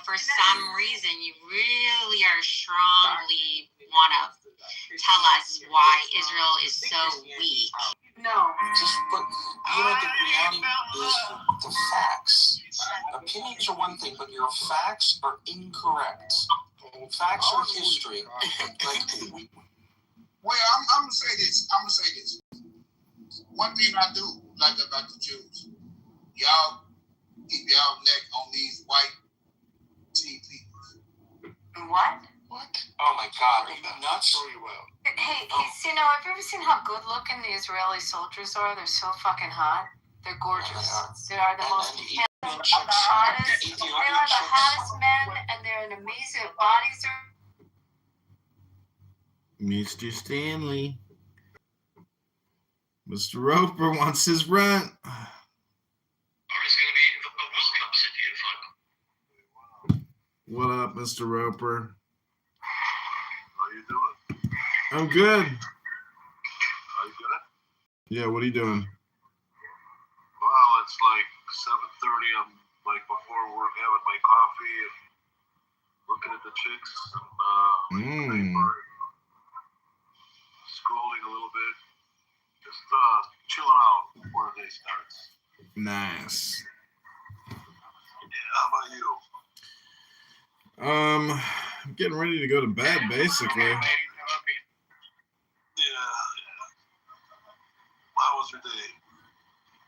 for some reason you really are strongly want to tell us why Israel is so weak. No. But the reality is the facts. Opinions are one thing, but your facts are incorrect. Facts are history. Well, I'm gonna say this. One thing I do like about the Jews, y'all keep y'all neck on these white tea people. What? Oh my God, are you nuts? Hey, have you ever seen how good looking the Israeli soldiers are? They're so fucking hot. They're gorgeous. They are the most hottest. They are the hottest men, and they're an amazing bodies. Mr. Stanley. Mr. Roper wants his rent. What up, Mr. Roper? How you doing? I'm good. How you doing? Yeah, what are you doing? Well, it's like 7:30. I'm like before work, having my coffee and looking at the chicks and paper, scrolling a little bit, just chilling out before the day starts. Nice. Yeah, how about you? I'm getting ready to go to bed, basically. Yeah. How was your day?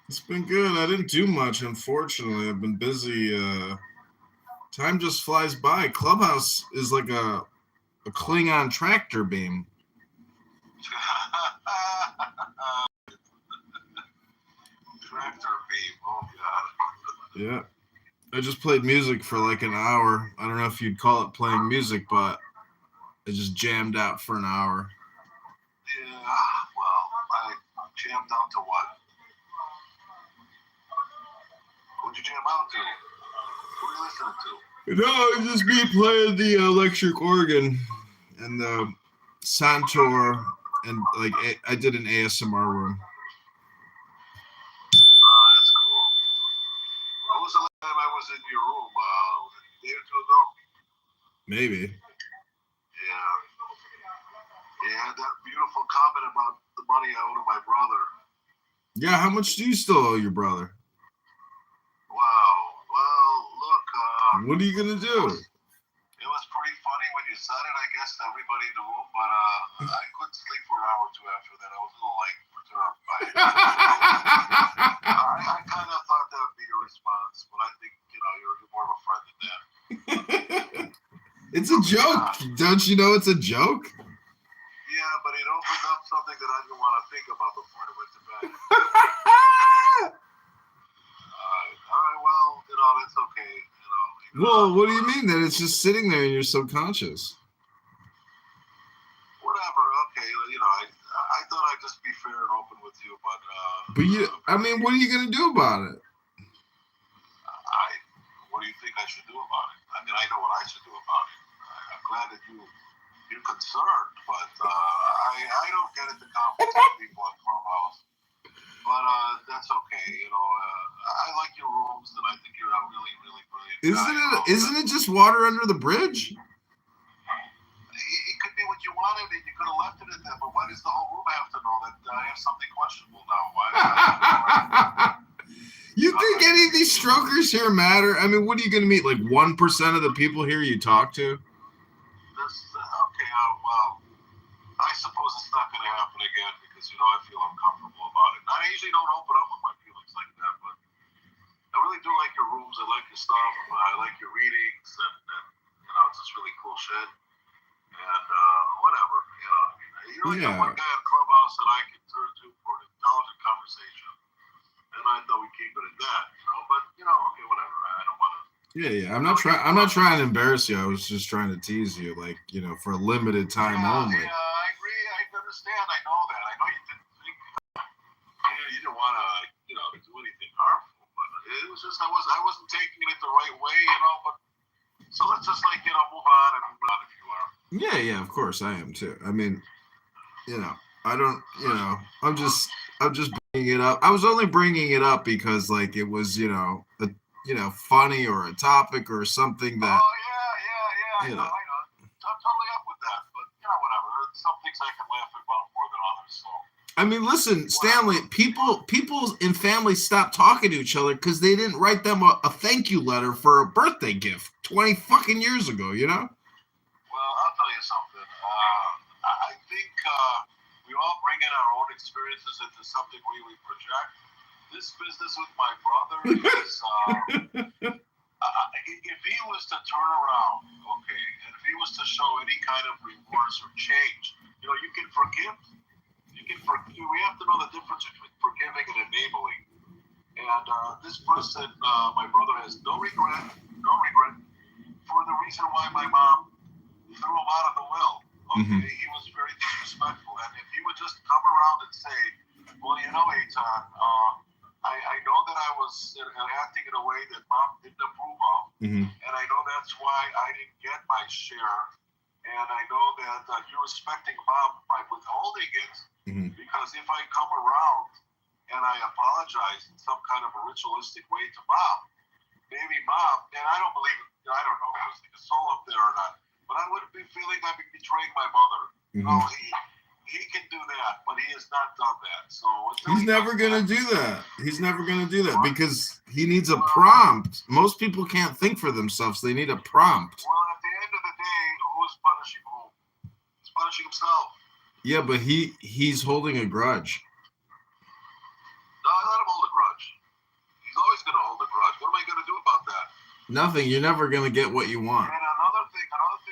It's been good. I didn't do much, unfortunately. I've been busy. Time just flies by. Clubhouse is like a Klingon tractor beam. Tractor beam. Oh, God. Yeah. I just played music for like an hour. I don't know if you'd call it playing music, but I just jammed out for an hour. Yeah, well, I jammed out to what? What'd you jam out to? What are you listening to? No, it's just me playing the electric organ and the Santor, and like I did an ASMR room. That's cool. When was the last time I was in your room? A day or two ago? Maybe. Yeah. You had that beautiful comment about the money I owe to my brother. Yeah, how much do you still owe your brother? Wow. Well, look. What are you gonna do? It was pretty funny when you said it, I guess, to everybody in the room, but I couldn't sleep for an hour or two after that. I was a little, perturbed by it. I kind of thought that would be your response, but I think, you're more of a friend than that. It's a joke. Don't you know it's a joke? Yeah, but it opened up something that I didn't want to think about before I went to bed. All right, well, that's okay. Well, what do you mean that it's just sitting there in your subconscious? Whatever. Okay. I thought I'd just be fair and open with you, but. What are you gonna do about it? What do you think I should do about it? I mean, I know what I should do about it. I'm glad that you're concerned, but I don't get it to compensate people on Clubhouse. But that's okay. I like your rooms, and I think you're a really, really brilliant guy. Isn't it just water under the bridge? It could be what you wanted, and you could have left it at that. But why does the whole room have to know that I have something questionable now? Why? You think any of these strokers here matter? I mean, what are you going to meet? Like 1% of the people here you talk to? Okay. Well, I suppose it's not going to happen again because I feel uncomfortable about it. I usually don't open up with my feelings like that, but I really do like your rooms. I like your stuff. I like your readings, and it's just really cool shit. And whatever, you're the one guy on Clubhouse that I can turn to for an intelligent conversation, and I thought we'd keep it at that, But okay, whatever. I don't want to. Yeah. I'm not trying to embarrass you. I was just trying to tease you, for a limited time only. Yeah, I agree. I understand. I know that. I know you didn't think. You didn't want to, do anything harmful, but it was just I wasn't taking it the right way, But so let's just move on and move on if you are. Yeah, of course I am too. I mean, I don't, I'm just bringing it up. I was only bringing it up because it was, funny or a topic or something that. Oh yeah. I know. I'm totally up with that, but whatever. There's some things I can laugh about more than others. So. I mean, listen, Stanley. People in families stopped talking to each other because they didn't write them a thank you letter for a birthday gift 20 fucking years ago. Well, I'll tell you something. I think we all bring in our own experiences into something we project. This business with my brother is, if he was to turn around, okay, and if he was to show any kind of remorse or change, you can forgive. We have to know the difference between forgiving and enabling. And this person, my brother, has no regret for the reason why my mom threw him out of the will. Okay, he was very disrespectful, and if he would just come around and say, well, Eitan, I know that I was acting in a way that Mom didn't approve of, and I know that's why I didn't get my share, and I know that you're respecting Mom by withholding it, because if I come around and I apologize in some kind of a ritualistic way to Mom, maybe Mom, and I don't believe it, I don't know if there's a soul up there or not, but I wouldn't be feeling I'm betraying my mother. No, he can do that, but he has not done that. So he's never gonna do that. He's never gonna do that because he needs a prompt. Most people can't think for themselves. They need a prompt. Well, at the end of the day, who's punishing who? He's punishing himself. Yeah, but he's holding a grudge. No, let him hold a grudge. He's always gonna hold a grudge. What am I gonna do about that? Nothing. You're never gonna get what you want. And another thing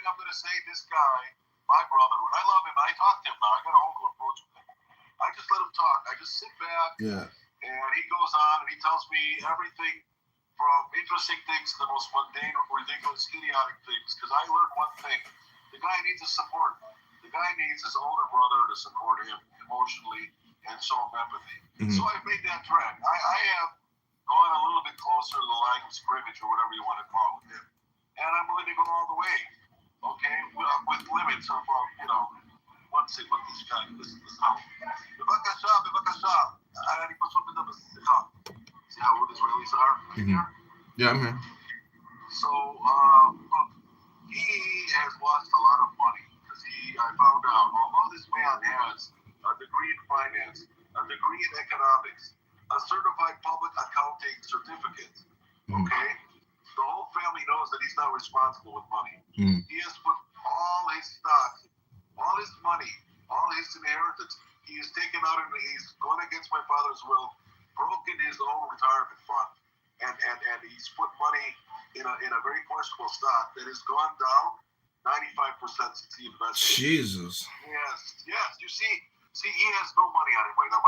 I'm gonna say, this guy, my brother, when I love him, I talk to him now. I got a whole approach with him. I just let him talk. I just sit back. Yeah. And he goes on and he tells me everything from interesting things to the most mundane, ridiculous, idiotic things. Because I learned one thing: the guy needs a support. The guy needs his older brother to support him emotionally and show him empathy. So I made that track. I have gone a little bit closer to the line of scrimmage or whatever you want to call it, and I'm willing to go all the way. Okay, with limits of one thing with this guy. This how. בבקשה. אני פשוט מדבר סליחה. See how rude Israelis are? Yeah, I'm here. So, look, he has lost a lot of money because I found out, although this man has a degree in finance, a degree in economics, a certified public accounting certificate, okay? The whole family knows that he's not responsible with money. He has put all his stock, all his money, all his inheritance, he has taken out and he's gone against my father's will, broken his own retirement fund, and he's put money in a very questionable stock that has gone down 95% since he invested. Jesus. Yes. You see, he has no money on him right now.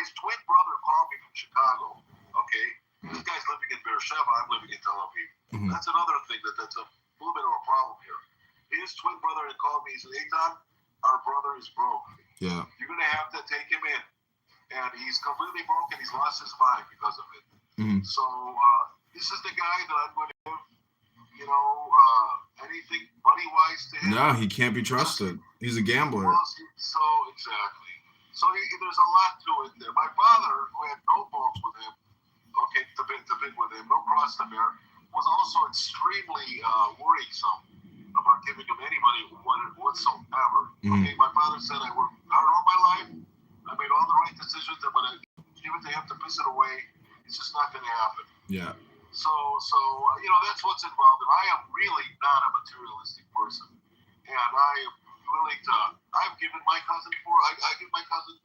His twin brother called me from Chicago. Okay, this guy's living in Beersheba. I'm living in Tel Aviv. That's another thing that's a little bit of a problem here. His twin brother had called me. He said, Eitan, our brother is broke. Yeah. You're going to have to take him in. And he's completely broke and he's lost his mind because of it. So this is the guy that I'm going to give, anything money-wise to him. No, he can't be trusted. He's a gambler. Well, so exactly. So there's a lot to it there. My father, who had no bones with him, okay, to bid with him, no cross to bear, was also extremely worrisome about giving him any money whatsoever. Okay, my father said, I worked hard all my life. I made all the right decisions. I'm going to give it to him to piss it away. It's just not going to happen. Yeah. So that's what's involved. And I am really not a materialistic person. And I am willing to, I've given my cousin I give my cousin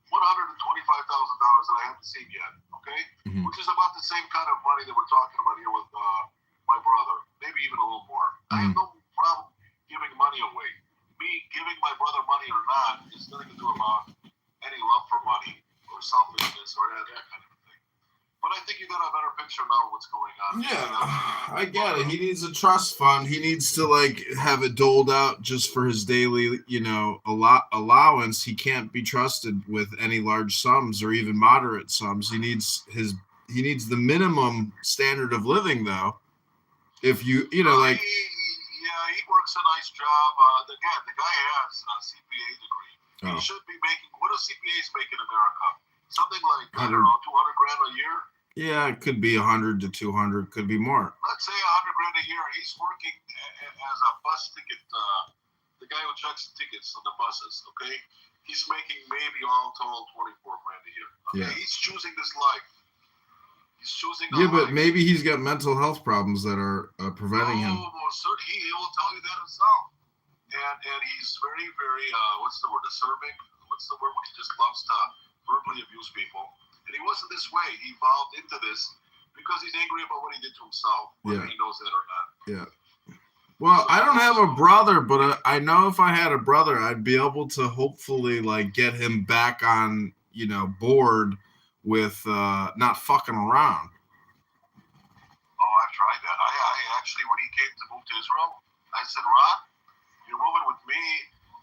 $125,000 that I haven't seen yet. Okay? Which is about the same kind of money that we're talking about here with my brother. Maybe even a little more. I have no problem giving money away. Me giving my brother money or not is nothing to do about any love for money or selfishness or that kind of thing. But I think you got a better picture now of what's going on. Yeah, I get it. He needs a trust fund. He needs to have it doled out just for his daily, allowance. He can't be trusted with any large sums or even moderate sums. He needs the minimum standard of living though. If he works a nice job. The guy has a CPA degree. Oh. He should be making, what do CPAs make in America? Something like, I don't know, $200,000 a year? Yeah, it could be 100 to 200, could be more. Let's say $100,000 a year. He's working as a bus ticket, the guy who checks tickets on the buses. Okay, he's making maybe all told $24,000 a year. Okay, Yeah. he's choosing this life. He's choosing. Yeah, but life. maybe he's got mental health problems that are preventing him. Oh, certainly he will tell you that himself. And he's very, very what's the word? Acerbic. What's the word when he just loves to verbally abuse people? And he wasn't this way. He evolved into this because he's angry about what he did to himself, whether he knows that or not. Yeah. Well, I don't have a brother, but I know if I had a brother, I'd be able to hopefully like get him back on, board with not fucking around. Oh, I've tried that. I actually, when he came to move to Israel, I said, Ron, you're moving with me,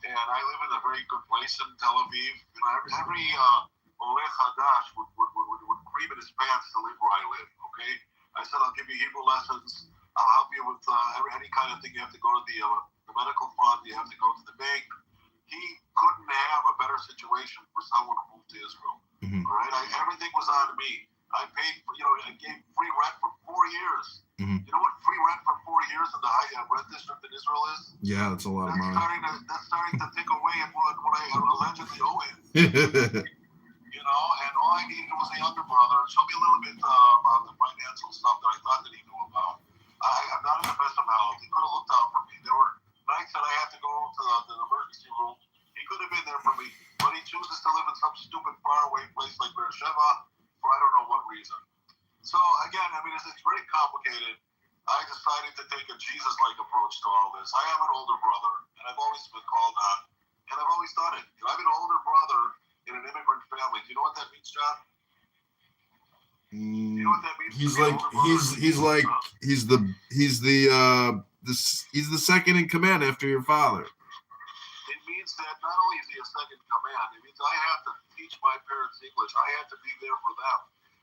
and I live in a very good place in Tel Aviv. Every Olech Hadash would cream in his pants to live where I live, okay? I said, I'll give you Hebrew lessons. I'll help you with any kind of thing. You have to go to the medical fund. You have to go to the bank. He couldn't have a better situation for someone who moved to Israel, all right? Everything was on me. I paid for, I gave free rent for 4 years. You know what free rent for 4 years in the high rent district in Israel is? Yeah, that's a lot of money. That's starting to take away at what I allegedly owe him. And all I needed was a younger brother. Show me a little bit about the financial stuff that I thought that he knew about. I'm not in the best of health. He could have looked out for me. There were nights that I had to go to the emergency room. He could have been there for me, but he chooses to live in some stupid faraway place like Beersheba for I don't know what reason. So again, it's very complicated. I decided to take a Jesus-like approach to all this. I have an older brother, and I've always been called on, and I've always done it. I have an older brother in an immigrant family. Do you know what that means, John? You know what that means? He's the second in command after your father. It means that not only is he a second in command, it means I have to teach my parents English. I had to be there for them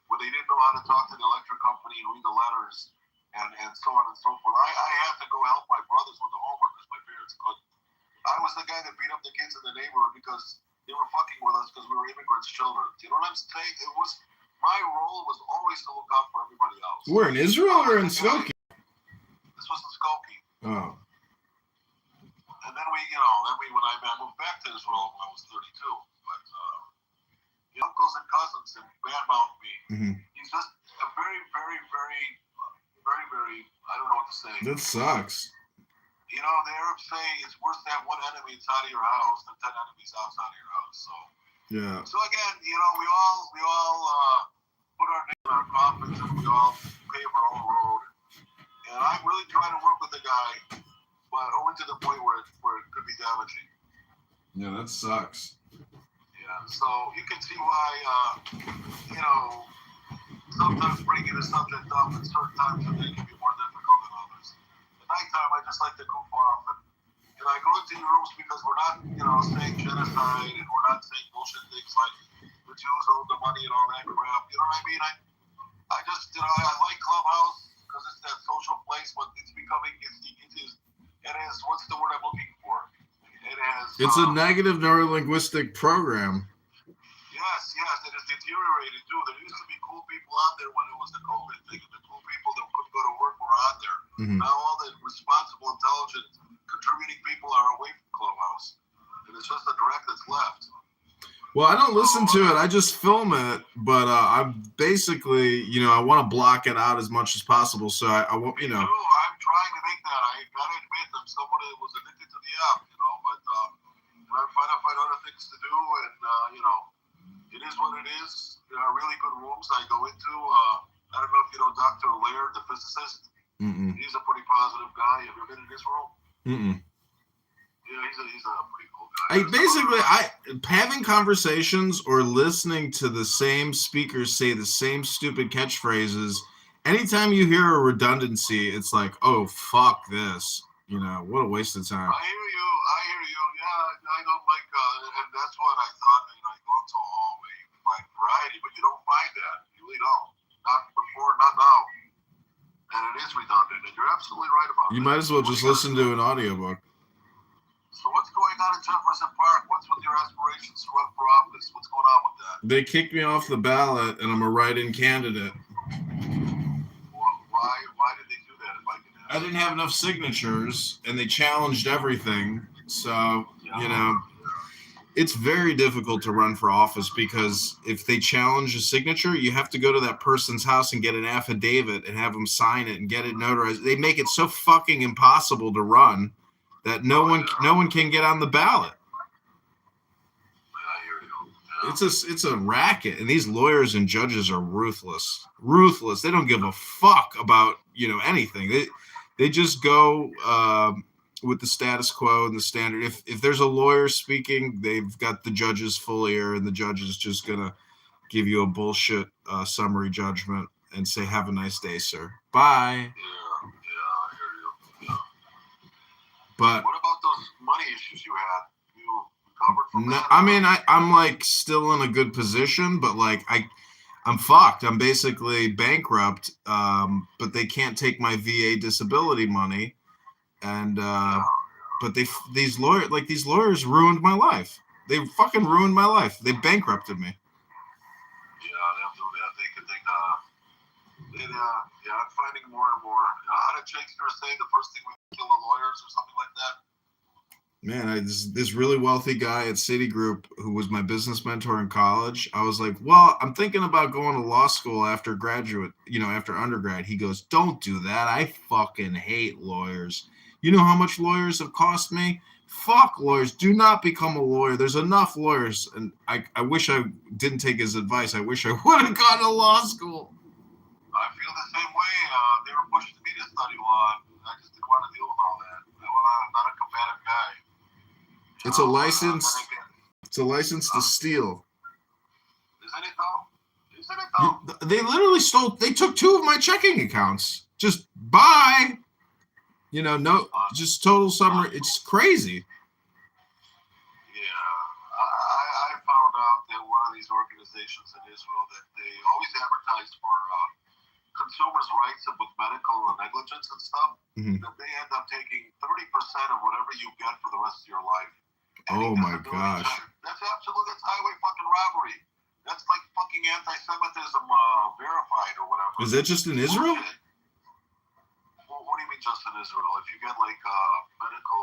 when they didn't know how to talk to the electric company and read the letters and so on and so forth. I had to go help my brothers with the homework because my parents couldn't. I was the guy that beat up the kids in the neighborhood because they were fucking with us because we were immigrants' children. Do you know what I'm saying? My role was always to look out for everybody else. We're in Israel or in Skokie? This was in Skokie. Oh. And then when I moved back to Israel when I was 32, but uncles and cousins and badmouth me. He's just a very, very, very, very, very, I don't know what to say. That sucks. The Arabs say it's worse to have one enemy inside of your house than 10 enemies outside of your house. So yeah. So again, we all put our name in our coffins and we all pave our own road. And I'm really trying to work with the guy, but only to the point where it could be damaging. Yeah, that sucks. Yeah. So you can see why sometimes bringing the subject up at certain times of the day can be more difficult than others. At nighttime, I just like to goof off and I go into your rooms because we're not, saying genocide and we're not saying bullshit things like the Jews own the money and all that crap. You know what I mean? I just, I like Clubhouse because it's that social place, but it's becoming, it is, what's the word I'm looking for? It's a negative neurolinguistic program. Yes, it has deteriorated too. There used to be cool people out there when it was the COVID thing, and the cool people that couldn't go to work were out there. Now all the responsible, intelligent, contributing people are away from Clubhouse, and it's just the direct that's left. Well, I don't listen to it. I just film it, but I'm basically, I want to block it out as much as possible. So I won't, Me too. I'm trying to make that. I gotta admit, I'm someone that was addicted to the app, but I'm trying to find other things to do, and it is what it is. There are really good rooms I go into. I don't know if you know Dr. Laird, the physicist. He's a pretty positive guy. Have you been in his room? Yeah, he's a pretty cool guy. Having conversations or listening to the same speakers say the same stupid catchphrases, anytime you hear a redundancy, it's like, oh, fuck this. What a waste of time. I hear you. Yeah, I don't like, and that's what I thought, I go into a hallway, you find variety, but you don't find that. You really don't. Not before, not now. And it is redundant, and you're absolutely right about that. You might as well just listen to an audiobook. So what's going on in Jefferson Park? What's with your aspirations to run for office? What's going on with that? They kicked me off the ballot, and I'm a write-in candidate. I didn't have enough signatures, and they challenged everything. So, you know, it's very difficult to run for office because if they challenge a signature, you have to go to that person's house and get an affidavit and have them sign it and get it notarized. They make it so fucking impossible to run that no one can get on the ballot. It's a racket, and these lawyers and judges are ruthless. Ruthless. They don't give a fuck about, you know, anything. They just go with the status quo and the standard. If there's a lawyer speaking, they've got the judge's full ear, and the judge is just gonna give you a bullshit summary judgment and say, "Have a nice day, sir. Bye." Yeah, I hear you. Yeah. But What about those money issues you had? You recovered from no, that? I mean, I'm like still in a good position, but like I'm fucked. I'm basically bankrupt. But they can't take my VA disability money, and but these lawyers ruined my life. They fucking ruined my life. They bankrupted me. Yeah, they'll do that. Yeah, I'm finding more and more. How did Shakespeare say the first thing we kill the lawyers or something like that? Man, this really wealthy guy at Citigroup who was my business mentor in college. I was like, well, I'm thinking about going to law school after after undergrad. He goes, don't do that. I fucking hate lawyers. You know how much lawyers have cost me? Fuck lawyers. Do not become a lawyer. There's enough lawyers. And I wish I didn't take his advice. I wish I would have gone to law school. I feel the same way. They were pushing me to study law. I just didn't want to deal with all that. I'm not a combative guy. It's a license. It's a license to steal. Isn't it though? They literally stole. They took 2 of my checking accounts. Just bye. You know, no, just total summary. It's crazy. Yeah, I found out that one of these organizations in Israel that they always advertise for consumers' rights with medical negligence and stuff. Mm-hmm. That they end up taking 30% of whatever you get for the rest of your life. Oh my gosh. That's highway fucking robbery. That's like fucking anti-Semitism verified or whatever. Is that just in Israel? Well, what do you mean just in Israel? If you get like medical.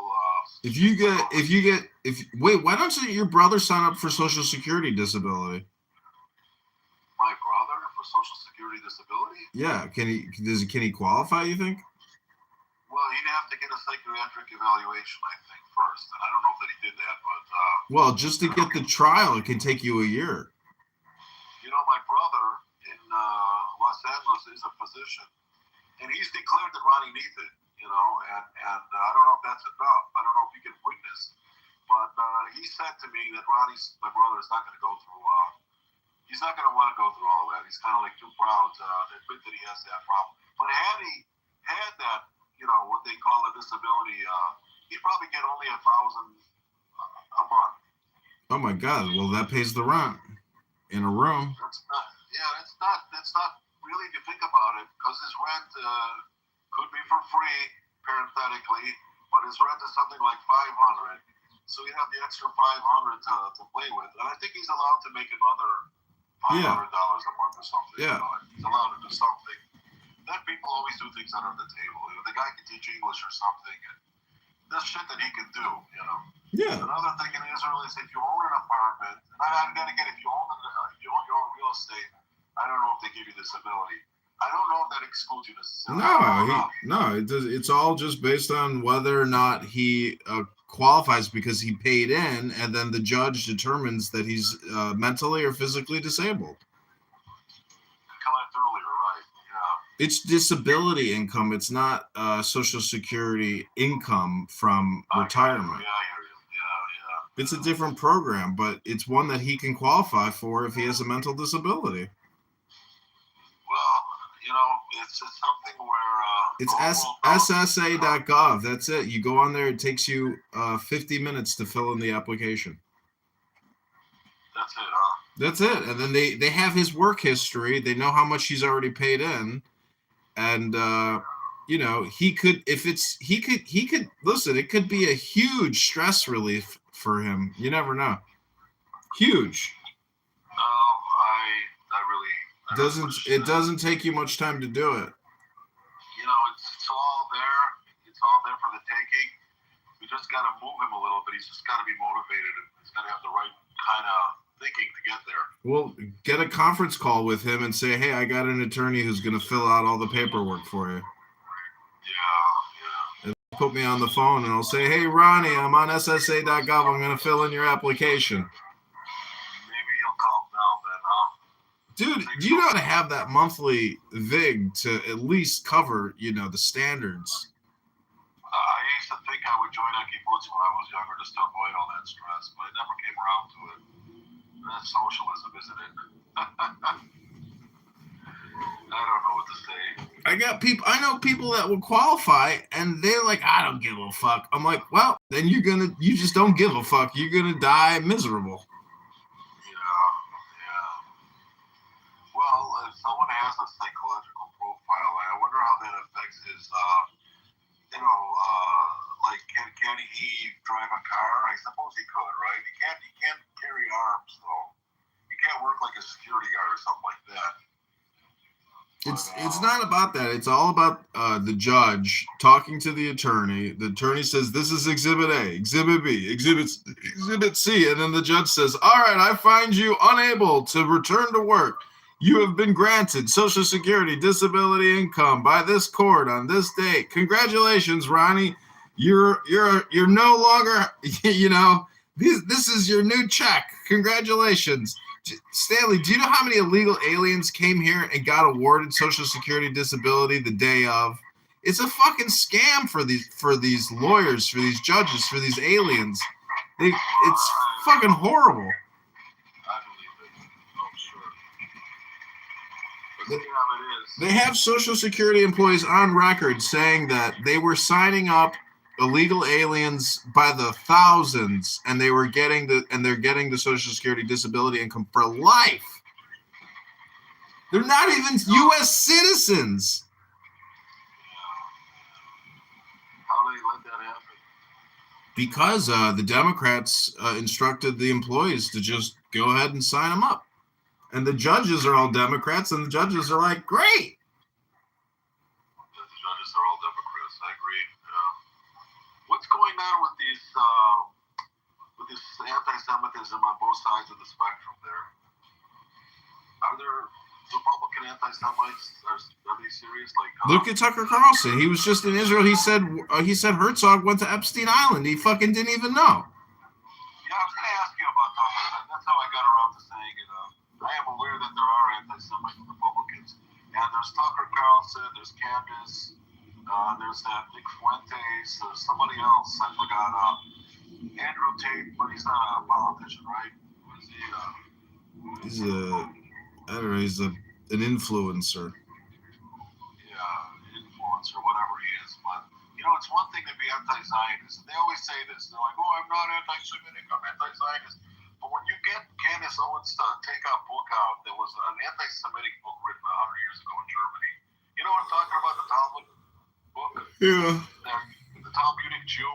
Wait, why don't your brother sign up for Social Security disability? My brother for Social Security disability? Yeah, can he qualify, you think? Well, he'd have to get a psychiatric evaluation, I think, first. And I don't know that he did that, but... well, just to get the trial, it can take you a year. You know, my brother in Los Angeles is a physician, and he's declared that Ronnie needs it, you know, and I don't know if that's enough. I don't know if he can witness, but he said to me that my brother, is not going to go through... he's not going to want to go through all that. He's kind of like too proud to admit that he has that problem. But had he had that, you know, what they call a disability, he'd probably get only $1,000 a month. Oh my God! Well, that pays the rent in a room. That's not really, if you think about it, because his rent could be for free, parenthetically, but his rent is something like $500. So he'd have the extra $500 to play with, and I think he's allowed to make another $500 a month or something. Yeah, you know? He's allowed to do something. Then people always do things under the table. You know, the guy can teach English or something, and there's shit that he can do, you know. Yeah. Another thing in Israel is if you own an apartment, and then again, if you own your own real estate, I don't know if they give you disability. I don't know if that excludes you necessarily. No, it does. It's all just based on whether or not he qualifies because he paid in, and then the judge determines that he's mentally or physically disabled. It's disability income. It's not Social Security income from retirement. Yeah. It's a different program, but it's one that he can qualify for if he has a mental disability. Well, you know, it's something where... it's ssa.gov. That's it. You go on there. It takes you 50 minutes to fill in the application. That's it, huh? That's it. And then they have his work history. They know how much he's already paid in. And, you know, he could listen, it could be a huge stress relief for him. You never know. Huge. No, I really... It doesn't take you much time to do it. You know, it's all there. just got to move him a little bit. He's just got to be motivated. He's got to have the right kind of thinking to get there. Well, get a conference call with him and say, hey, I got an attorney who's going to fill out all the paperwork for you. Yeah. And put me on the phone and I'll say, hey, Ronnie, I'm on SSA.gov. I'm going to fill in your application. Maybe he'll calm down then, huh? Dude, you got to have that monthly VIG to at least cover, the standards. I used to think I would join a kibbutz when I was younger just to avoid all that stress, but I never came around to it. That's socialism, isn't it? I don't know what to say. I know people that will qualify and they're like, I don't give a fuck. I'm like, well, then you just don't give a fuck. You're going to die miserable. Yeah. Well, if someone has a psychological profile, I wonder how that affects his, like, can he drive a car? I suppose he could, right? He can't carry arms, though. He can't work like a security guard or something like that. It's not about that. It's all about the judge talking to the attorney. The attorney says, this is Exhibit A, Exhibit B, Exhibit C. And then the judge says, all right, I find you unable to return to work. You have been granted Social Security disability income by this court on this date. Congratulations, Ronnie. You're no longer, this is your new check. Congratulations. Stanley, do you know how many illegal aliens came here and got awarded Social Security disability the day of? It's a fucking scam for these lawyers, for these judges, for these aliens. It's fucking horrible. I believe it. Oh, sure. But They have Social Security employees on record saying that they were signing up illegal aliens by the thousands, and they're getting the Social Security disability income for life. They're not even U.S. citizens. How do they let that happen? Because the Democrats instructed the employees to just go ahead and sign them up. And the judges are all Democrats, and the judges are like, great. The judges are all Democrats. I agree. What's going on with this anti-Semitism on both sides of the spectrum there? Are there Republican anti-Semites? Are they serious? Look at Tucker Carlson. He was just in Israel. He said Herzog went to Epstein Island. He fucking didn't even know. Yeah, I was going to ask you about Tucker. That's how I got around to saying it. I am aware that there are anti-Semite Republicans. And there's Tucker Carlson, there's Candace, there's that Nick Fuentes, there's somebody else. I forgot. Andrew Tate, but he's not a politician, right? Was he? He's an influencer. Yeah, influencer, whatever he is. But, it's one thing to be anti-Zionist. They always say this. They're like, oh, I'm not anti-Semitic, I'm anti-Zionist. But when you get Candace Owens to take a book out, there was an anti-Semitic book written 100 years ago in Germany. You know what I'm talking about, the Talmud book? Yeah. The Talmudic Jew?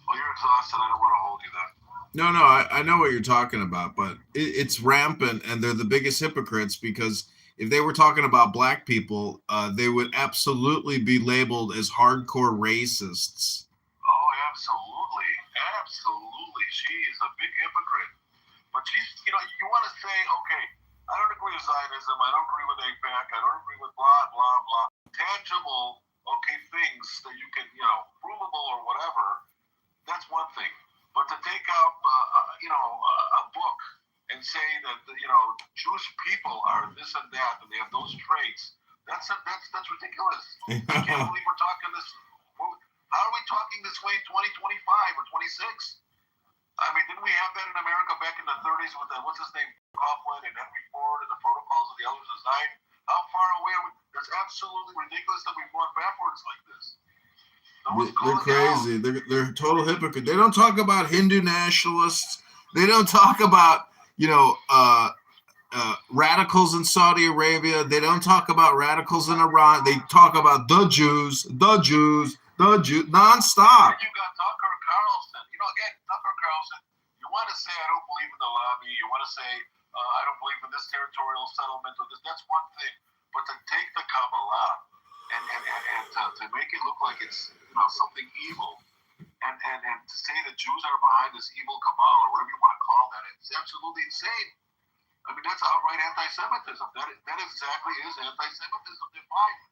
Well, you're exhausted. I don't want to hold you then. No, I know what you're talking about, but it's rampant, and they're the biggest hypocrites because if they were talking about black people, they would absolutely be labeled as hardcore racists. Oh, absolutely. Absolutely. She is a big hypocrite. But she's, you want to say, okay, I don't agree with Zionism, I don't agree with AIPAC, I don't agree with blah, blah, blah. Tangible, okay, things that you can, provable or whatever, that's one thing. But to take out, a book and say that, Jewish people are this and that, and they have those traits, that's ridiculous. I can't believe we're talking this. How are we talking this way in 2025 or 26? I mean, didn't we have that in America back in the 30s with what's his name, Coughlin and Henry Ford and the Protocols of the Elders of Zion? How far away are we? It's absolutely ridiculous that we've gone backwards like this. They're crazy. They're total hypocrites. They don't talk about Hindu nationalists. They don't talk about, radicals in Saudi Arabia. They don't talk about radicals in Iran. They talk about the Jews, nonstop. You got Tucker Carlson. Again, Tucker Carlson, you want to say, I don't believe in the lobby. You want to say, I don't believe in this territorial settlement or this. That's one thing. But to take the Kabbalah and to make it look like it's something evil And to say that Jews are behind this evil cabal, or whatever you want to call that, it's absolutely insane. I mean, that's outright anti-Semitism. That exactly is anti-Semitism defined.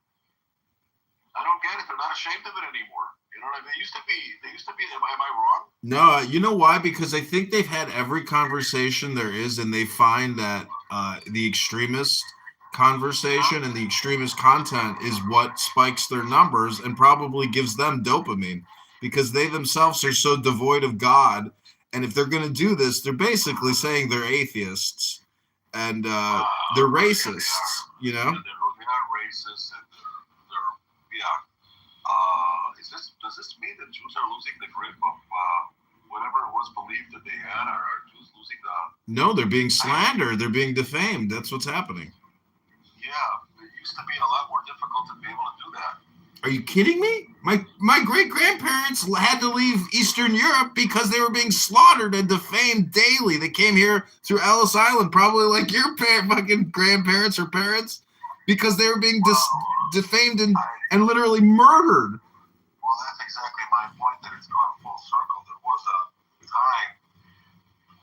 I don't get it. They're not ashamed of it anymore. You know what I mean? They used to be. Am I wrong? No, you know why? Because I think they've had every conversation there is, and they find that the extremist conversation and the extremist content is what spikes their numbers and probably gives them dopamine because they themselves are so devoid of God. And if they're going to do this, they're basically saying they're atheists and they're racists, you know? They are racist and they're yeah. Does this mean that Jews are losing the grip of whatever it was believed that they had? Or are Jews losing the... No, they're being slandered. They're being defamed. That's what's happening. Yeah, it used to be a lot more difficult to be able to do that. Are you kidding me? My great-grandparents had to leave Eastern Europe because they were being slaughtered and defamed daily. They came here through Ellis Island, probably like your fucking grandparents or parents, because they were being defamed and literally murdered. Well, that's exactly my point, that it's gone full circle. There was a time,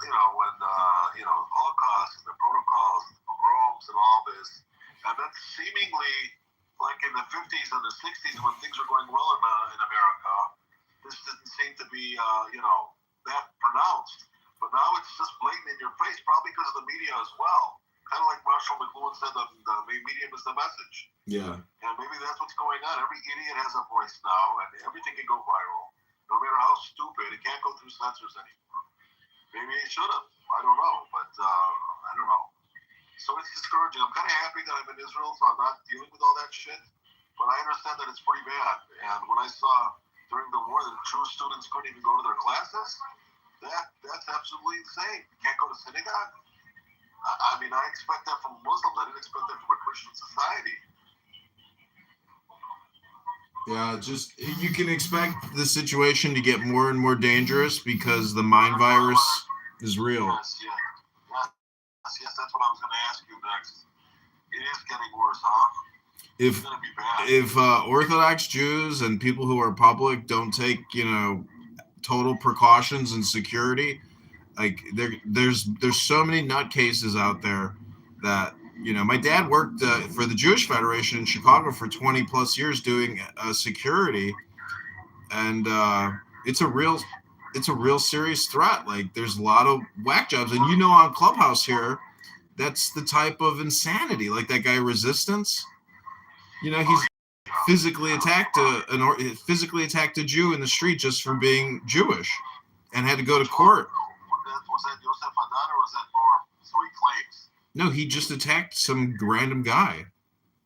when, Holocaust and the protocols, the pogroms and all this, and that's seemingly like in the 50s and the 60s when things were going well in America, this didn't seem to be, that pronounced. But now it's just blatant in your face, probably because of the media as well. Kind of like Marshall McLuhan said, the main medium is the message. Yeah. And maybe that's what's going on. Every idiot has a voice now, and everything can go viral. No matter how stupid, it can't go through censors anymore. Maybe it should have. I don't know, but I don't know. So it's discouraging. I'm kind of happy that I'm in Israel, so I'm not dealing with all that shit. But I understand that it's pretty bad. And when I saw during the war that Jewish students couldn't even go to their classes, that's absolutely insane. You can't go to synagogue. I mean, I expect that from Muslims. I didn't expect that from a Christian society. Yeah, just you can expect the situation to get more and more dangerous because the mind virus is real. Yes, that's what I was going to ask you next. It is getting worse, huh? It's going to be bad. If Orthodox Jews and people who are public don't take, total precautions and security, like there's so many nutcases out there that, my dad worked for the Jewish Federation in Chicago for 20 plus years doing security, and it's a real serious threat. Like there's a lot of whack jobs, and on Clubhouse here, that's the type of insanity. Like that guy Resistance, he's physically attacked a Jew in the street just for being Jewish, and had to go to court. Was that Yosef Haddad or was that Norm? So he claims. No, he just attacked some random guy.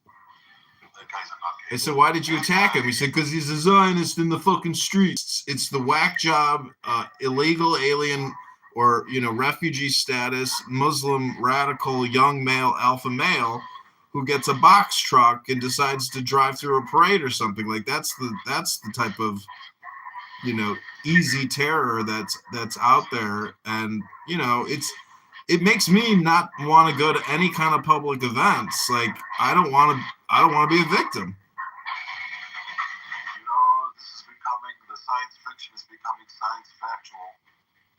That guy's a nutcase. I said, why did you attack him? He said, because he's a Zionist in the fucking streets. It's the whack job, illegal alien or, refugee status, Muslim radical young male, alpha male, who gets a box truck and decides to drive through a parade or something. Like that's the type of, easy terror that's out there. And, it makes me not want to go to any kind of public events. Like I don't want to be a victim. This is becoming, the science fiction is becoming science factual.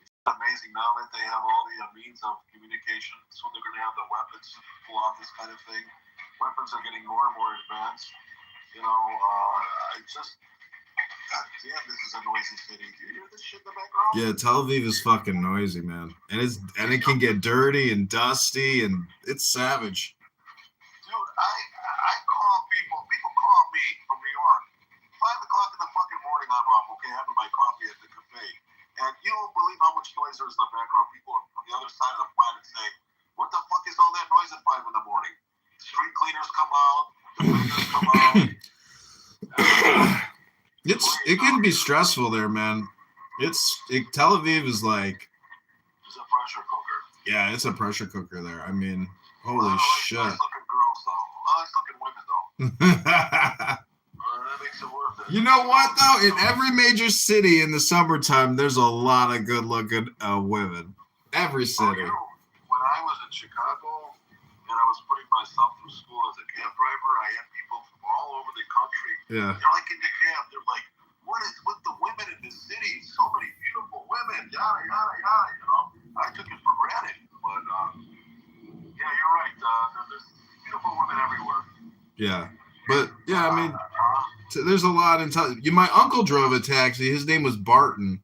It's amazing now that they have all the means of communication. Soon they're going to have the weapons to pull off this kind of thing. Weapons are getting more and more advanced. God damn, this is a noisy city. Do you hear this shit in the background? Yeah, Tel Aviv is fucking noisy, man. And it can get dirty and dusty, and it's savage. Dude, I call people call me from New York. 5 o'clock in the fucking morning, I'm off, okay, having my coffee at the cafe. And you don't believe how much noise there is in the background. People from the other side of the planet say, what the fuck is all that noise at 5 in the morning? Street cleaners come out, the vendors come out. It can be stressful there, man. Tel Aviv is like. It's a pressure cooker. Yeah, it's a pressure cooker there. I mean, holy shit. Nice looking girls though. Nice looking women though. That makes it worth it. You know what though? In every major city in the summertime, there's a lot of good looking women. Every city. When I was in Chicago and I was putting myself through school as a cab driver, I had people from all over the country. Yeah. They're like in the cab. They're like, what with the women in the cities? Yeah, but yeah, I mean, there's a lot in time. My uncle drove a taxi. His name was Barton,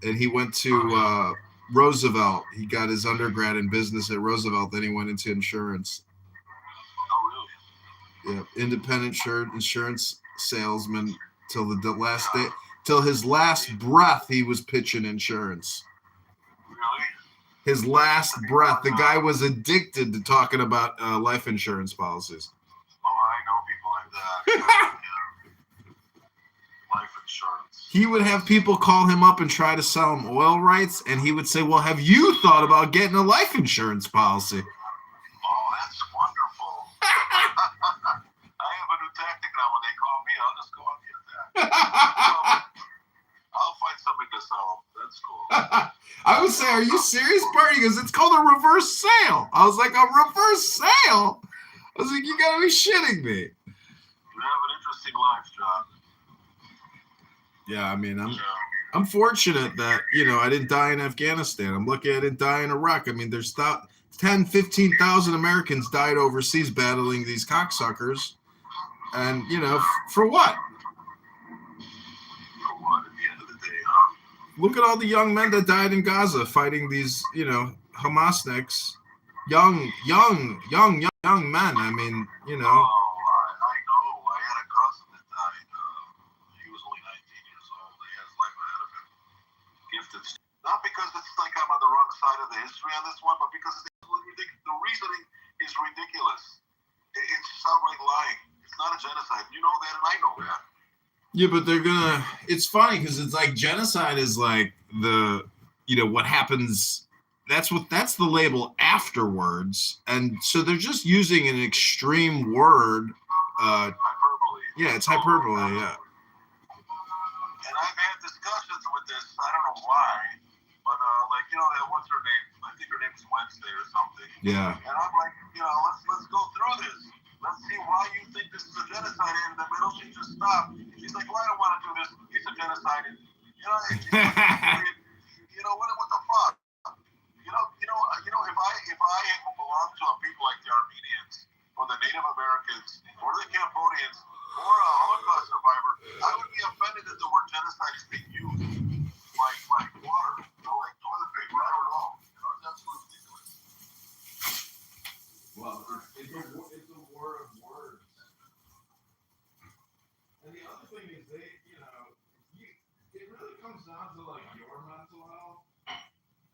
and he went to Roosevelt. He got his undergrad in business at Roosevelt. Then he went into insurance. Oh, really? Yeah, independent insurance salesman till the last day, till his last breath. He was pitching insurance. Really? His last breath. The guy was addicted to talking about life insurance policies. Oh, I know people like that. Life insurance. He would have people call him up and try to sell him oil rights, and he would say, well, have you thought about getting a life insurance policy? Oh, that's wonderful. I have a new tactic now. When they call me, I'll just go on the attack. I'll find somebody to sell them. That's cool. I would say, are you serious, Bert? He goes, it's called a reverse sale. I was like, a reverse sale? I was like, you gotta be shitting me. You have an interesting life, John. Yeah, I mean, I'm fortunate that, I didn't die in Afghanistan. I'm lucky I didn't die in Iraq. I mean, there's 10, 15,000 Americans died overseas battling these cocksuckers. And, for what? For what, at the end of the day, huh? Look at all the young men that died in Gaza fighting these, Hamasniks. Young men. I mean, Oh, I know. I had a cousin that died. He was only 19 years old. He has life ahead of him. Gifted. Not because it's like I'm on the wrong side of the history on this one, but because the reasoning is ridiculous. It's outright lying. It's not a genocide. You know that, and I know that. Yeah, but it's funny because it's like genocide is like what happens. That's the label afterwards. And so they're just using an extreme word. Hyperbole. Yeah, it's hyperbole, yeah. And I've had discussions with this, I don't know why, but what's her name? I think her name's Wednesday or something. Yeah. And I'm like, let's go through this. Let's see why you think this is a genocide, and in the middle she just stopped. She's like, well, I don't want to do this. It's a genocide. And, what the fuck? If I belong to a people like the Armenians or the Native Americans or the Cambodians or a Holocaust survivor, I would be offended that the word genocide is being used like water, like toilet paper. I don't know. It's absolutely ridiculous. Well, it's a war of words. And the other thing is it really comes down to like your mental health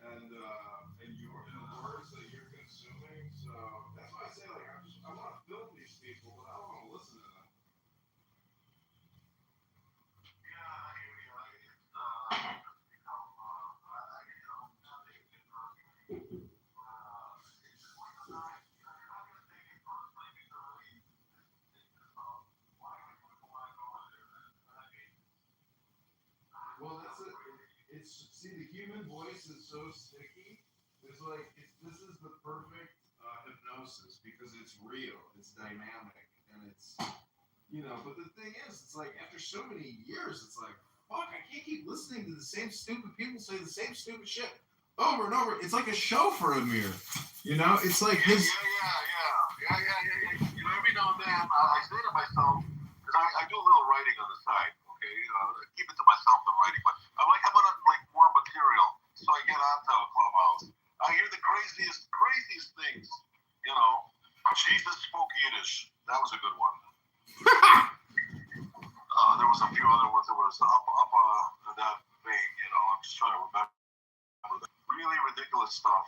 and the words that you're consuming. So that's why I say I want to film these people, but I don't want to listen to them. Well, that's it. The human voice is so sticky. It's like this is the perfect hypnosis because it's real, it's dynamic, and it's But the thing is, it's like after so many years, it's like fuck, I can't keep listening to the same stupid people say the same stupid shit over and over. It's like a show for Amir. It's like his. Yeah. Every now and then I say to myself, because I do a little writing on the side. Okay, I keep it to myself, the writing, but I'm on more material, so I get onto a Clubhouse. I hear the craziest things. Jesus spoke Yiddish. That was a good one. There was a few other ones that was up that vein. I'm just trying to remember. Really ridiculous stuff.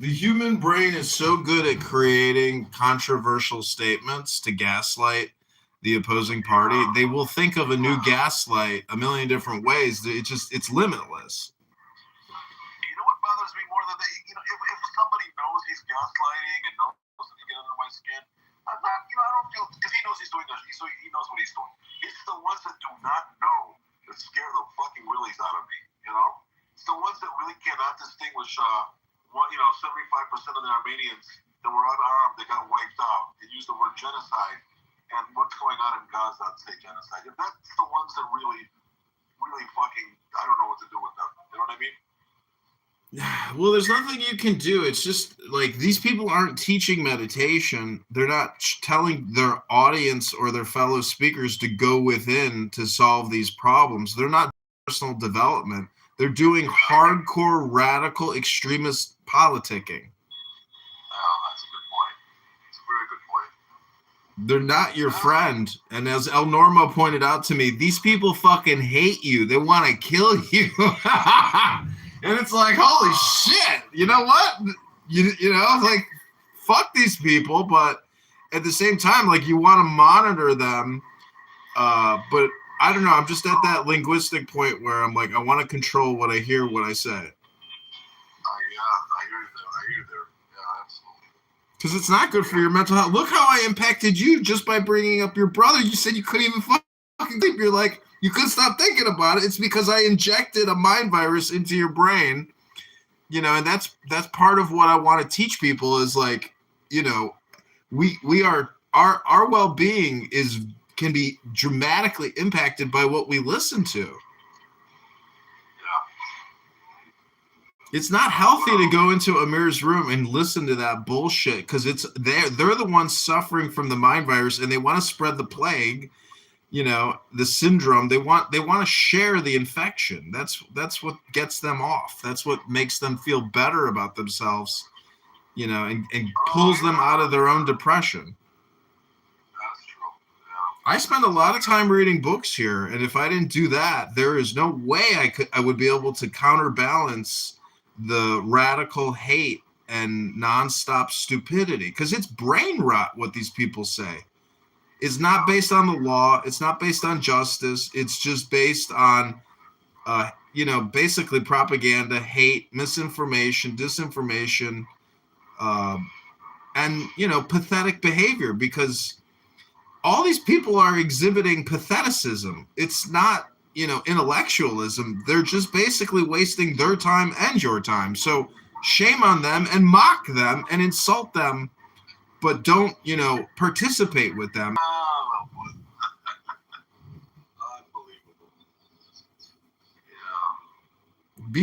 The human brain is so good at creating controversial statements to gaslight the opposing party. They will think of a new gaslight a million different ways. It's limitless. You know what bothers me more than that? If somebody knows he's gaslighting and knows to get under my skin, I'm not. I don't feel because he knows he's doing this. He knows what he's doing. It's the ones that do not know that scare the fucking willies out of me. It's the ones that really cannot distinguish. 75% of the Armenians that were unarmed that got wiped out and used the word genocide, and what's going on in Gaza and say genocide. If that's the ones that really, really fucking, I don't know what to do with them. You know what I mean? Well, there's nothing you can do. It's just like these people aren't teaching meditation. They're not telling their audience or their fellow speakers to go within to solve these problems. They're not personal development. They're doing hardcore, radical, extremist politicking. That's a good point. It's a very good point. They're not your friend. And as El Normo pointed out to me, these people fucking hate you. They want to kill you. And it's like, holy shit, you know what? You know, like, fuck these people, but at the same time, like, you want to monitor them. But I don't know, I'm just at that linguistic point where I'm like, I want to control what I hear, what I say. I hear you there. Yeah, absolutely. Because it's not good for your mental health. Look how I impacted you just by bringing up your brother. You said you couldn't even fucking sleep. You're like, you couldn't stop thinking about it. It's because I injected a mind virus into your brain, you know, and that's part of what I want to teach people is like, you know, we are our well-being can be dramatically impacted by what we listen to. Yeah. It's not healthy to go into Amir's room and listen to that bullshit because they're the ones suffering from the mind virus and they want to spread the plague. You know, the syndrome, they want to share the infection. That's what gets them off. That's what makes them feel better about themselves, you know, and pulls them out of their own depression. That's true. Yeah. I spend a lot of time reading books here, and if I didn't do that, there is no way I would be able to counterbalance the radical hate and nonstop stupidity, because it's brain rot what these people say. It's not based on the law. It's not based on justice. It's just based on, you know, basically propaganda, hate, misinformation, disinformation, and, you know, pathetic behavior, because all these people are exhibiting patheticism. It's not, you know, intellectualism. They're just basically wasting their time and your time. So shame on them and mock them and insult them, but don't, you know, participate with them. Unbelievable.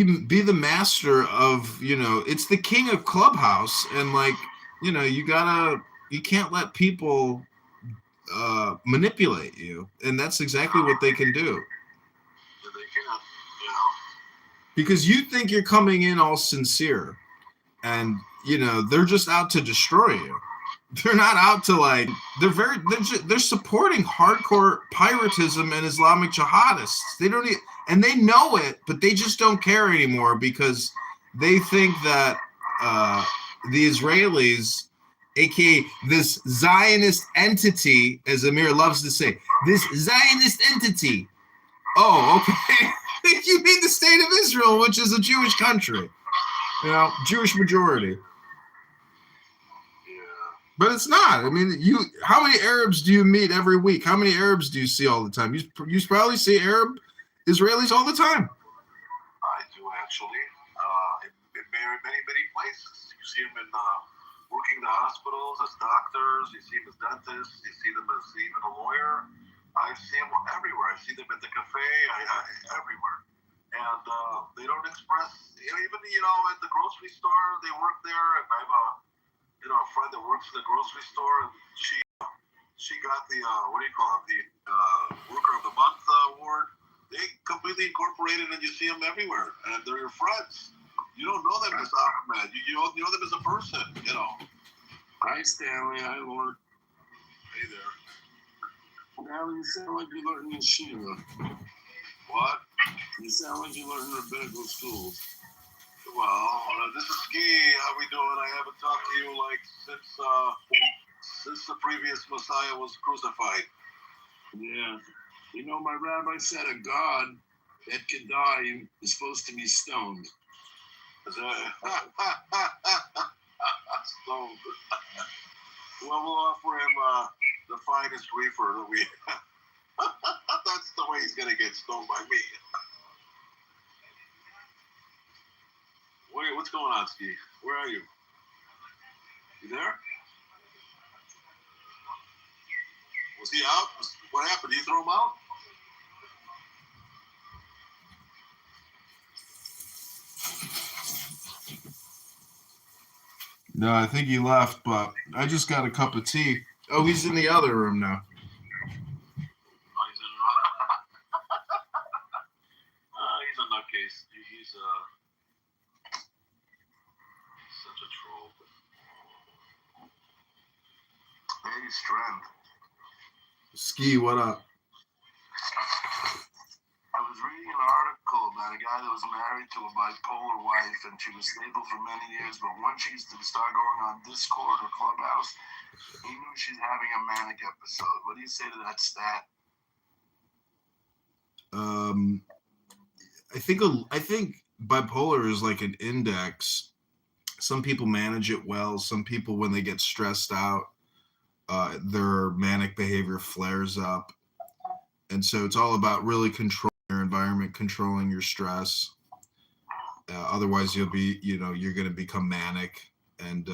Yeah. Be the master of, you know, it's the king of Clubhouse, and like, you know, you can't let people manipulate you, and that's exactly what they can do. Yeah, they can. Yeah. Because you think you're coming in all sincere, and you know they're just out to destroy you. They're not out to like. They're supporting hardcore piratism and Islamic jihadists. They don't and they know it, but they just don't care anymore because they think that the Israelis, aka this Zionist entity, as Amir loves to say, this Zionist entity. Oh, okay. You mean the state of Israel, which is a Jewish country, you know, Jewish majority. But it's not. I mean, how many Arabs do you meet every week? How many Arabs do you see all the time? You probably see Arab Israelis all the time. I do, actually. In many places. You see them in working the hospitals as doctors. You see them as dentists. You see them as even a lawyer. I see them everywhere. I see them at the cafe. Everywhere. And they don't express, even, you know, at the grocery store, they work there. And I have a friend that works in the grocery store, and she got the what do you call it, the Worker of the Month award. They completely incorporated, and you see them everywhere, and they're your friends. You don't know them as Ahmed. You know them as a person. You know. Hi, Stanley. Hi, Lord. Hey there. Now you sound like you learn in yeshiva. What? You sound like you learn in rabbinical schools. Well, this is Guy. How we doing? I haven't talked to you like since the previous Messiah was crucified. Yeah. You know, my rabbi said a God that can die is supposed to be stoned. Stoned. Well, we'll offer him the finest reefer that we have. That's the way he's going to get stoned by me. What's going on, Ski? Where are you? You there? Was he out? What happened? Did you throw him out? No, I think he left, but I just got a cup of tea. Oh, he's in the other room now. He's a nutcase. He's such a troll. Hey, Strength. Ski, what up? I was reading an article about a guy that was married to a bipolar wife, and she was stable for many years, but once she started going on Discord or Clubhouse, he knew she's having a manic episode. What do you say to that stat? I think bipolar is like an index. Some people manage it well. Some people, when they get stressed out, their manic behavior flares up. And so it's all about really controlling your environment, controlling your stress. Otherwise, you're going to become manic and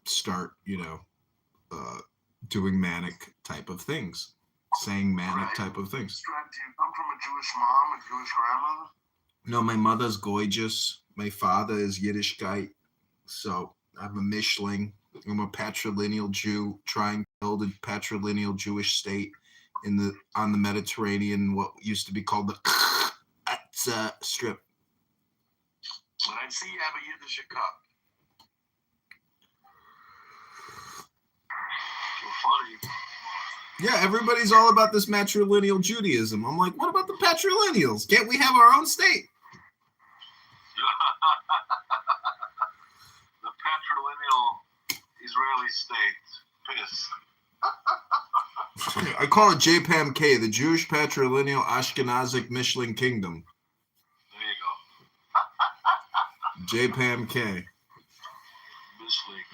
start, doing manic type of things, saying manic type of things. Do you come from a Jewish mom, a Jewish grandmother? No, my mother's gorgeous. My father is Yiddish guy. So I'm a Mishling. I'm a patrilineal Jew trying to build a patrilineal Jewish state on the Mediterranean, what used to be called the Strip. When I see you have a Yiddish cup. You're funny. Yeah, everybody's all about this matrilineal Judaism. I'm like, what about the patrilineals? Can't we have our own state? The patrilineal Israeli state. Piss. I call it JPAMK, the Jewish Patrilineal Ashkenazic Mishling Kingdom. There you go. JPAMK.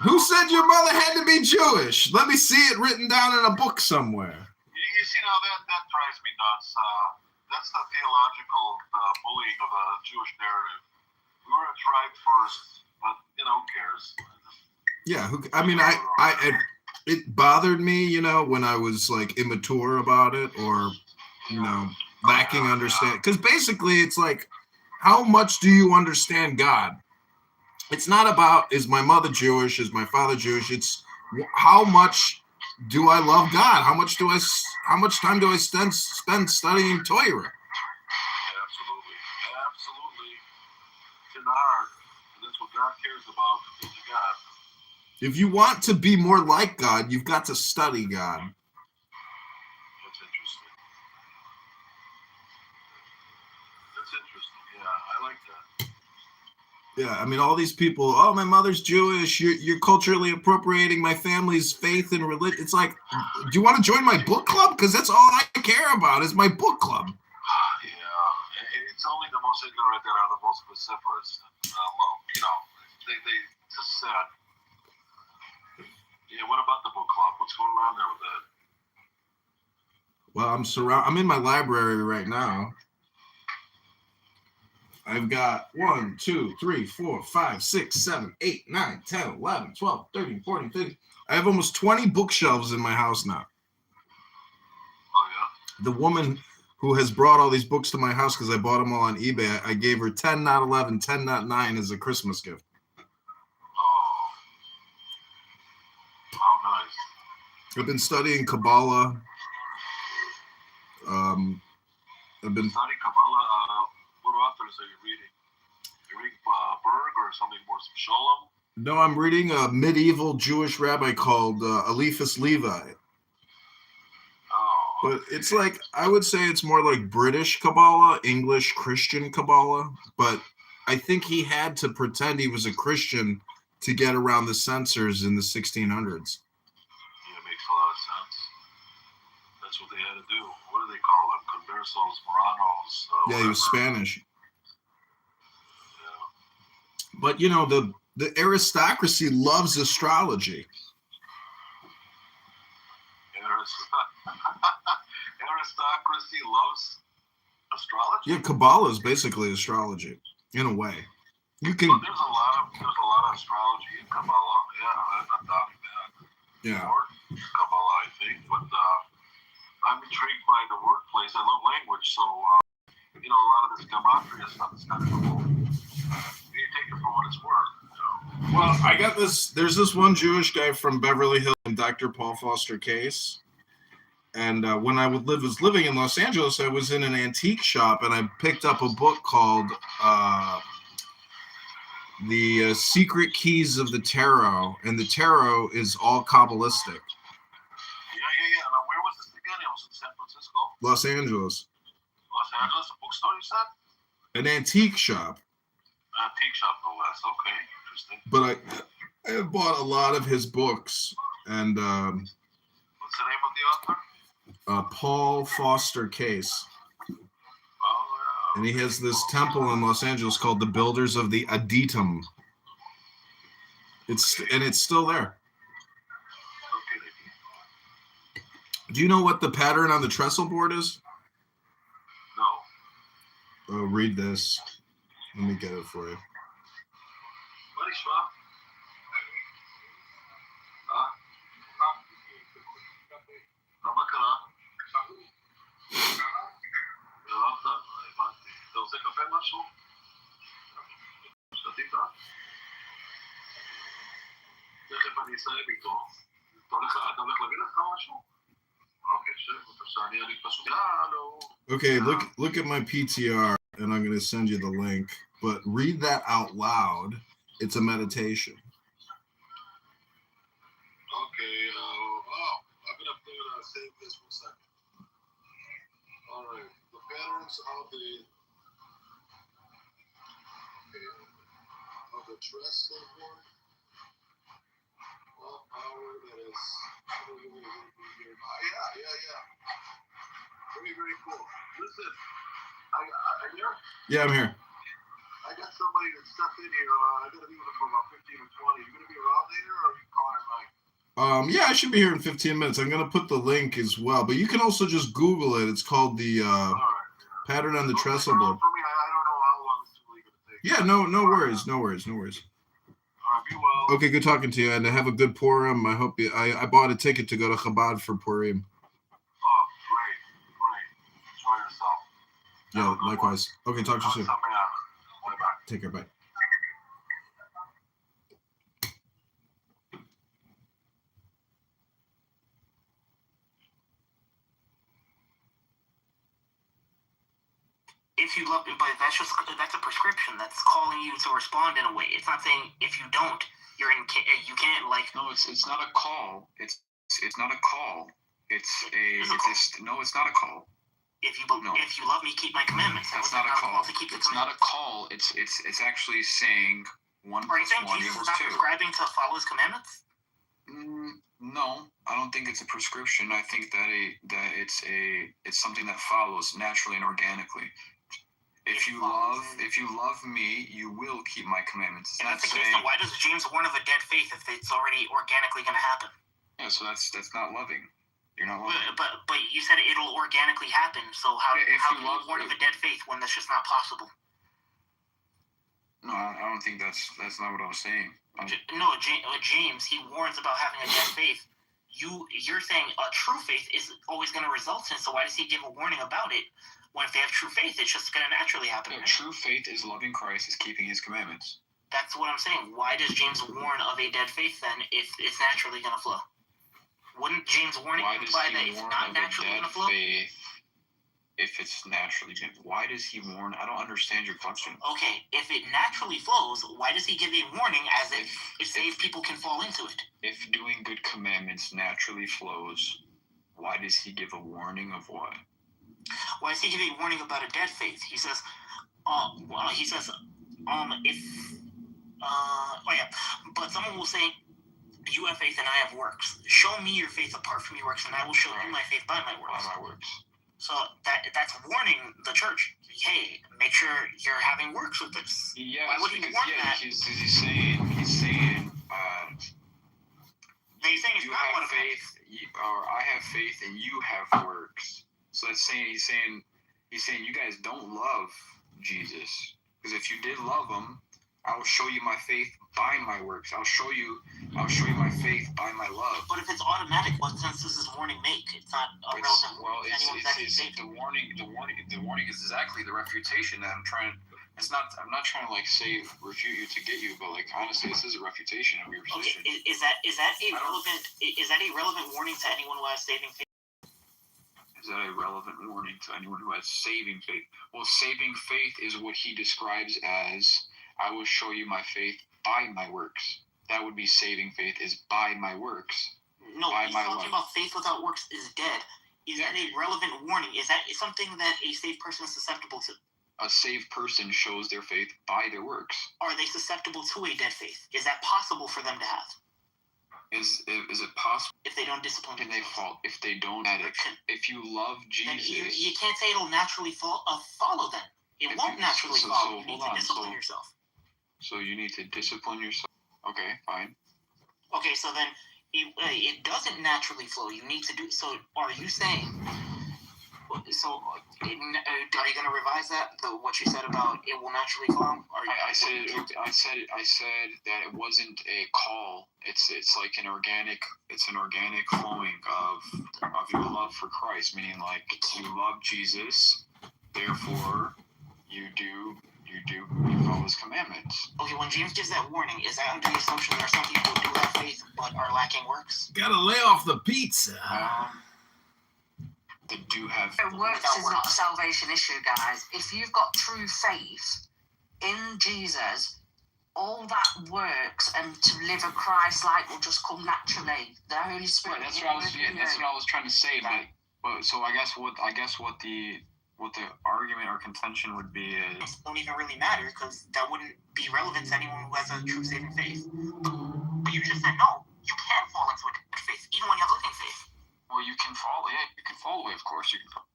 Who said your mother had to be Jewish? Let me see it written down in a book somewhere. You see now that drives me nuts. That's the theological bullying of a Jewish narrative. We were a tribe first, but who cares? Yeah, it bothered me, when I was like immature about it or, lacking understanding. Because basically it's like, how much do you understand God? It's not about, is my mother Jewish? Is my father Jewish? It's how much do I love God? How much time do I spend studying Torah? Absolutely. It's in the heart. And that's what God cares about. It's God. If you want to be more like God, you've got to study God. That's interesting. Yeah, I like that. Yeah, I mean, all these people, oh, my mother's Jewish, you're culturally appropriating my family's faith and religion. It's like, do you want to join my book club? Because that's all I care about is my book club. Yeah, it's only the most ignorant that are the most vociferous. They just sad. Yeah, what about the book club? What's going on there with that? Well, I'm in my library right now. I've got 1, 2, 3, 4, 5, 6, 7, 8, 9, 10, 11, 12, 13, 14, 15. I have almost 20 bookshelves in my house now. Oh, yeah? The woman who has brought all these books to my house because I bought them all on eBay, I gave her 10, not 11, 10, not 9 as a Christmas gift. Oh. How nice. I've been studying Kabbalah. I've been studying Kabbalah. What authors are you reading? You reading Berg or something more Sholem? No, I'm reading a medieval Jewish rabbi called Eliphas Levi. Oh. But it's like, I would say it's more like British Kabbalah, English Christian Kabbalah. But I think he had to pretend he was a Christian to get around the censors in the 1600s. Yeah, it makes a lot of sense. That's what they had to do. What do they call them? Conversos, Moranos. Yeah, he was Spanish. Yeah. But, the aristocracy loves astrology. Aristocracy loves astrology? Yeah, Kabbalah is basically astrology, in a way. You can. Well, there's a lot of astrology in Kabbalah. Yeah, I'm not doubting that. Yeah. Or Kabbalah, I think, but I'm intrigued by the wordplays. I love language, so a lot of this gematria stuff is kind of cool. You take it for what it's worth. Well, I got this. There's this one Jewish guy from Beverly Hills, Dr. Paul Foster Case. And when I was living in Los Angeles, I was in an antique shop and I picked up a book called The Secret Keys of the Tarot. And the tarot is all Kabbalistic. Yeah. Now, where was this again? It was in San Francisco? Los Angeles. Los Angeles, a bookstore, you said? An antique shop. Antique shop, no less. Okay, interesting. But I bought a lot of his books. And What's the name of the author? Paul Foster Case. Oh, yeah. And he has this temple in Los Angeles called the Builders of the Adytum. It's still there. Okay. Do you know what the pattern on the trestle board is? No. Oh, read this. Let me get it for you. What is wrong? מה קרה? הבנתי. אתה רוצה קפה משהו? שתית? תכף אני אסיים איתו. אתה הולך להגיד לך משהו? אוקיי, שב, בבקשה, אני פשוט... הלו. Okay, look at my PTR, and I'm going to send you the link. But read that out loud. It's a meditation. Okay, I'm gonna save this for a second. All right, the patterns of the trestle board. All power that is. Yeah. Very cool. Listen, are you here? Yeah, I'm here. I got somebody that stepped in here. I gotta be with them for about 15 or 20. You gonna be around later, or are you calling at night? Yeah, I should be here in 15 minutes. I'm going to put the link as well, but you can also just Google it. It's called the pattern on the trestle board. For me, I don't know how long it's really going to take. Yeah, no worries. All right, be well. Okay, good talking to you, and have a good Purim. I hope I bought a ticket to go to Chabad for Purim. Oh, great. Enjoy yourself. Yeah, likewise. Okay, talk to you soon. Bye-bye. Take care, bye. If you love, but that's a prescription. That's calling you to respond in a way. It's not saying if you don't, you can't like. No, it's not a call. It's not a call. It's not a call. If you love me, keep my commandments. That's not a call. It's not a call. It's actually saying 1 Are you plus saying 1 Jesus is equals not 2. prescribing to follow his commandments? No, I don't think it's a prescription. I think that it's something that follows naturally and organically. If you love me, you will keep my commandments. If that's the case, then why does James warn of a dead faith if it's already organically going to happen? Yeah, so that's not loving. You're not loving. But you said it'll organically happen. So how can you warn of a dead faith when that's just not possible? No, I don't think that's not what I was saying. James, he warns about having a dead faith. You're saying a true faith is always going to result in. So why does he give a warning about it? When if they have true faith, it's just going to naturally happen. Yeah, right? True faith is loving Christ, is keeping his commandments. That's what I'm saying. Why does James warn of a dead faith then if it's naturally going to flow? Wouldn't James' warning imply that it's not naturally going to flow? Faith if it's naturally going to? Why does he warn? I don't understand your question. Okay, if it naturally flows, why does he give a warning as if saved people can fall into it? If doing good commandments naturally flows, why does he give a warning of what? Why does he give a warning about a dead faith? He says, but someone will say, you have faith and I have works. Show me your faith apart from your works, and I will show you my faith by my works. By my works. So that's warning the church. Hey, make sure you're having works with this. Yes, why would he warn that? He's saying. He's saying it's you not have one faith, or I have faith, and you have works. So that's saying he's saying you guys don't love Jesus, because if you did love him, I will show you my faith by my works. I'll show you my faith by my love. But if it's automatic, what sense does this warning make? It's not relevant. The warning is exactly the refutation that I'm trying. It's not. I'm not trying to like say refute you to get you, but like honestly, this is a refutation of your position. Okay, is that a relevant warning to anyone who has saving faith? Is that a relevant warning to anyone who has saving faith? Well, saving faith is what he describes as, I will show you my faith by my works. That would be saving faith is by my works. No, he's talking about faith without works is dead. Is that a relevant warning? Is that something that a saved person is susceptible to? A saved person shows their faith by their works. Are they susceptible to a dead faith? Is that possible for them to have? Is it possible? If they don't discipline Can they fall? If they don't addict? If you love Jesus, you can't say it'll naturally follow them. It won't naturally follow. You need to discipline yourself. So you need to discipline yourself. Okay, fine. Okay, so then it doesn't naturally flow. You need to do so. Are you saying? So, are you going to revise that? What you said about it will naturally flow? I said that it wasn't a call. It's like an organic. It's an organic flowing of your love for Christ. Meaning, like you love Jesus, therefore you follow His commandments. Okay, when James gives that warning, is that under the assumption there are some people who do have faith but are lacking works? Gotta lay off the pizza. They do have. Works is not a salvation issue, guys. If you've got true faith in Jesus, all that works and to live a Christ-like will just come naturally. The Holy Spirit. Right, that's what I was trying to say. But so I guess what the argument or contention would be is don't even really matter because that wouldn't be relevant to anyone who has a true saving faith. But you just said no. You can fall into a dead faith even when you have living faith. Well, you can fall. Yeah, you can fall away. Of course, you can fall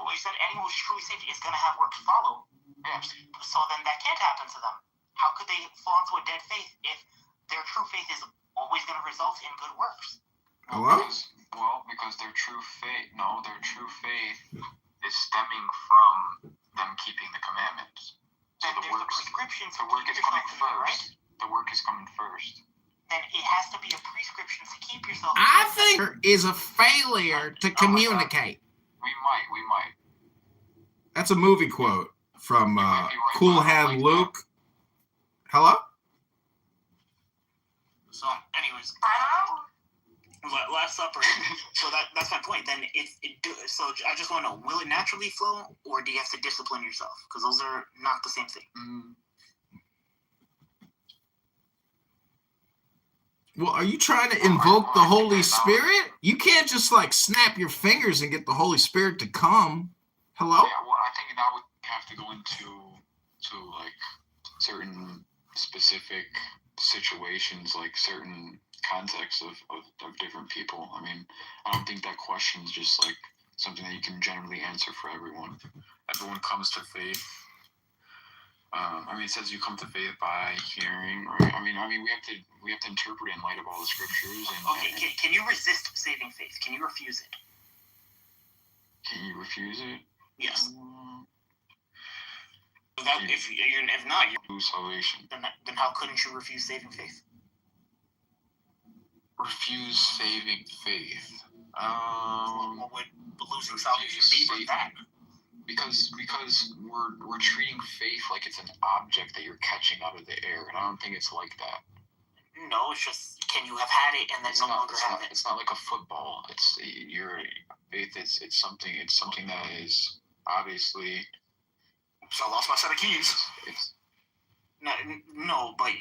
away. You said anyone who's truly saved is going to have work to follow. Yeah. So then that can't happen to them. How could they fall into a dead faith if their true faith is always going to result in good works? Hello? Well, because their true faith is stemming from them keeping the commandments. So the work is coming first. Right? The work is coming first. Then it has to be a prescription to keep yourself. I think there is a failure to communicate. We might. That's a movie quote from Cool Hand Luke. Hello? So, anyways, Last Supper. So that's my point. Then so I just want to know: will it naturally flow, or do you have to discipline yourself? Because those are not the same thing. Well, are you trying to invoke the Holy Spirit? You can't just like snap your fingers and get the Holy Spirit to come. Hello? Yeah, well, I think now we have to go into like certain specific situations, like certain contexts of different people. I mean, I don't think that question is just like something that you can generally answer for everyone. Everyone comes to faith. It says you come to faith by hearing, right? I mean, we have to interpret it in light of all the scriptures. Can you resist saving faith? Can you refuse it? Can you refuse it? Yes. If not, you lose salvation. Then how couldn't you refuse saving faith? Refuse saving faith. What would losing salvation be but that? Because we're treating faith like it's an object that you're catching out of the air, and I don't think it's like that. No, it's just can you have had it and then no longer have it? It's not like a football. It's your faith. It's something that is obviously. So I lost my set of keys. No, but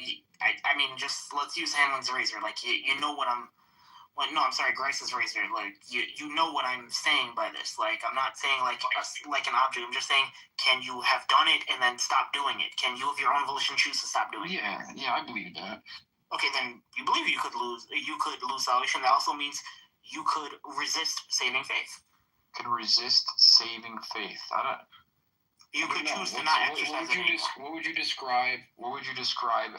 I mean, just let's use Hanlon's razor. Like you know what I'm. Well, no, I'm sorry, Grice's razor. Like you know what I'm saying by this. Like I'm not saying like an object. I'm just saying, can you have done it and then stop doing it? Can you, of your own volition, choose to stop doing it? Yeah, I believe that. Okay, then you believe you could lose salvation. That also means you could resist saving faith. Could resist saving faith. You could choose to not exercise it. What would you describe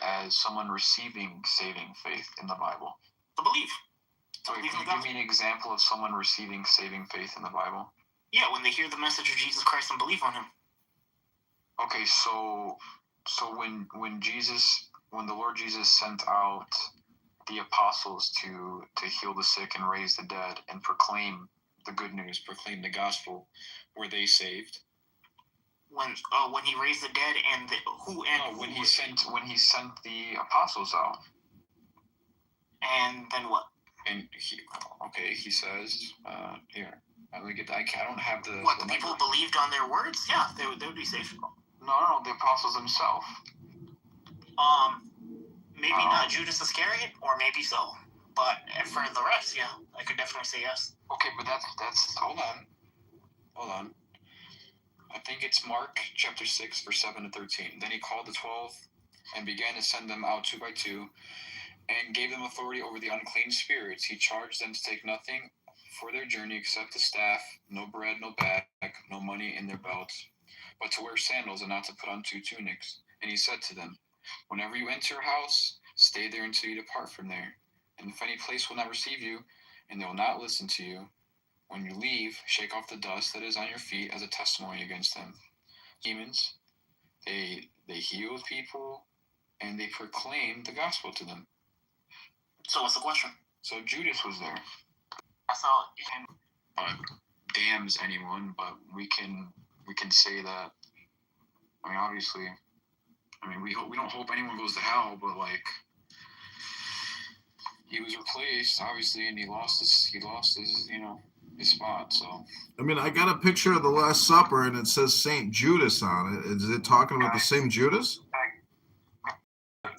as someone receiving saving faith in the Bible? To believe. Can you give me an example of someone receiving saving faith in the Bible? Yeah, when they hear the message of Jesus Christ and believe on Him. Okay, so when the Lord Jesus sent out the apostles to heal the sick and raise the dead and proclaim the good news, proclaim the gospel, were they saved? when he raised the dead and when he sent the apostles out. And then what? And he says here. I don't have the. What, the people believed on their words? Yeah, they would be safe. No, the apostles themselves. Maybe not Judas Iscariot, or maybe so. But for the rest, yeah, I could definitely say yes. Okay, but that's hold on. I think it's Mark chapter 6, verse 7 to 13. Then he called the 12 and began to send them out 2 by 2, and gave them authority over the unclean spirits. He charged them to take nothing for their journey except the staff, no bread, no bag, no money in their belts, but to wear sandals and not to put on 2 tunics. And he said to them, whenever you enter a house, stay there until you depart from there. And if any place will not receive you, and they will not listen to you, when you leave, shake off the dust that is on your feet as a testimony against them. Demons, they healed people, and they proclaimed the gospel to them. So what's the question? So Judas was there. So Damns anyone, but we can say that. I mean, obviously, we don't hope anyone goes to hell, but like, he was replaced obviously, and he lost his his spot. So I got a picture of the Last Supper, and it says Saint Judas on it. Is it talking about the same Judas? No,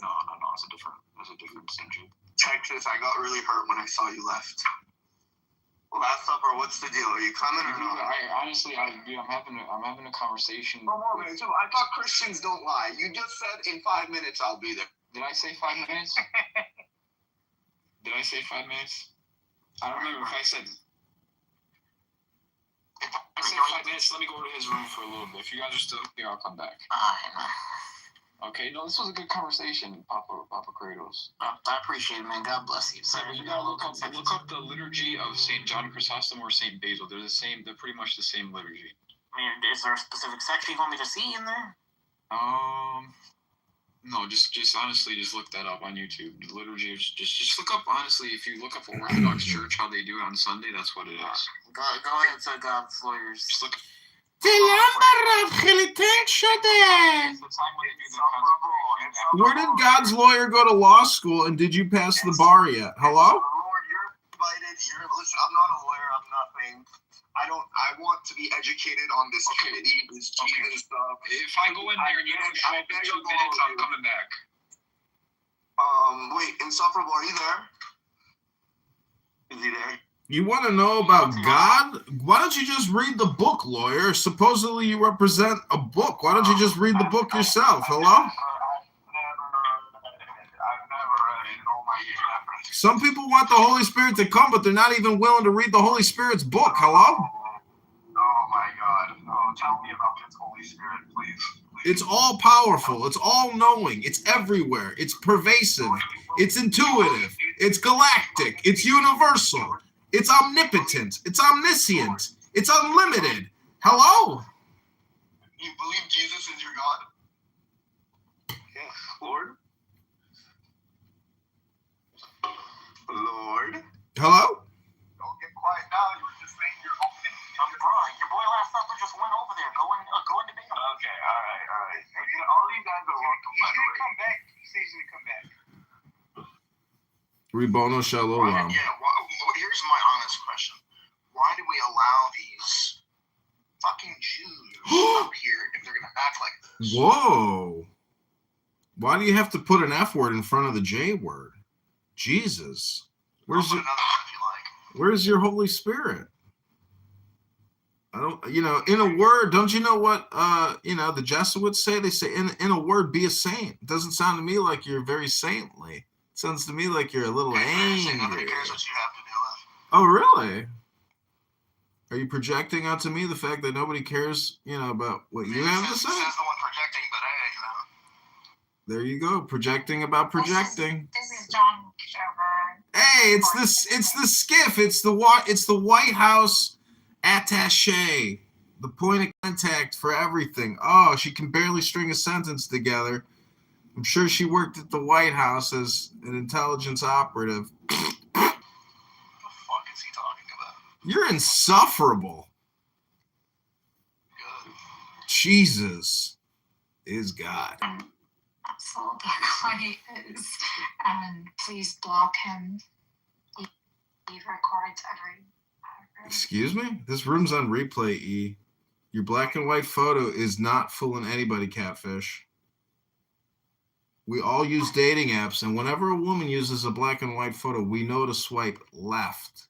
it's a different Saint Judas. Texas, I got really hurt when I saw you left. Last Supper, what's the deal? Are you coming or not? I'm having a conversation. I thought Christians don't lie. You just said in 5 minutes I'll be there. Did I say 5 minutes? Did I say 5 minutes? I don't remember if I said. If I said 5 minutes, let me go to his room for a little bit. If you guys are still here, I'll come back. Okay, no, this was a good conversation, Papa Kratos. I appreciate it, man. God bless you. So you gotta look up the liturgy of Saint John Chrysostom or Saint Basil. They're the same. They're pretty much the same liturgy. Is there a specific section you want me to see in there? No, just honestly, just look that up on YouTube. The liturgy, just look up, honestly, if you look up Orthodox Church, how they do it on Sunday, that's what it is. Go ahead to God's lawyers. Just look. Where did God's lawyer go to law school, and did you pass the bar yet? Hello? Lord, you're invited. Listen, I'm not a lawyer. I'm nothing. I want to be educated on this Trinity, this Jesus stuff. If I go in there and you don't show up in 2 minutes, I'm coming back. Wait, Insufferable, are you there? Is he there? You want to know about God? Why don't you just read the book, lawyer? Supposedly you represent a book. Why don't you just read the book yourself? Hello? I've never read it in all my years. Some people want the Holy Spirit to come, but they're not even willing to read the Holy Spirit's book. Hello? Oh my God. Oh, tell me about this Holy Spirit, please. It's all powerful. It's all knowing. It's everywhere. It's pervasive. It's intuitive. It's galactic. It's universal. It's omnipotent. It's omniscient. It's unlimited. Hello? You believe Jesus is your God? Yes, Lord. Lord? Hello? Don't get quiet now. You were just saying you're opening. Your boy Last Supper just went over there. Go in the bed. Okay, all right. All you guys are welcome. He's going to come back. He says he's going to come back. Ribono Shalom. Yeah, here's my honest question. Why do we allow these fucking Jews up here if they're going to act like this? Whoa. Why do you have to put an F word in front of the J word? Jesus. Where's your Holy Spirit? I don't, in a word, don't you know what, the Jesuits say? They say, in a word, be a saint. It doesn't sound to me like you're very saintly. It sounds to me like you're a little angry. Nobody cares what you have to deal with. Oh, really? Are you projecting onto me the fact that nobody cares, about what you have to say? Says the one projecting, but hey, There you go, projecting about projecting. This is John Kitover. Hey, it's the skiff. It's the White House attaché, the point of contact for everything. Oh, she can barely string a sentence together. I'm sure she worked at the White House as an intelligence operative. what the fuck is he talking about? You're insufferable. Good. Jesus is God. That's all Black is. And please block him. He records every. Excuse me? This room's on replay, E. Your black and white photo is not fooling anybody, Catfish. We all use dating apps, and whenever a woman uses a black and white photo, we know to swipe left.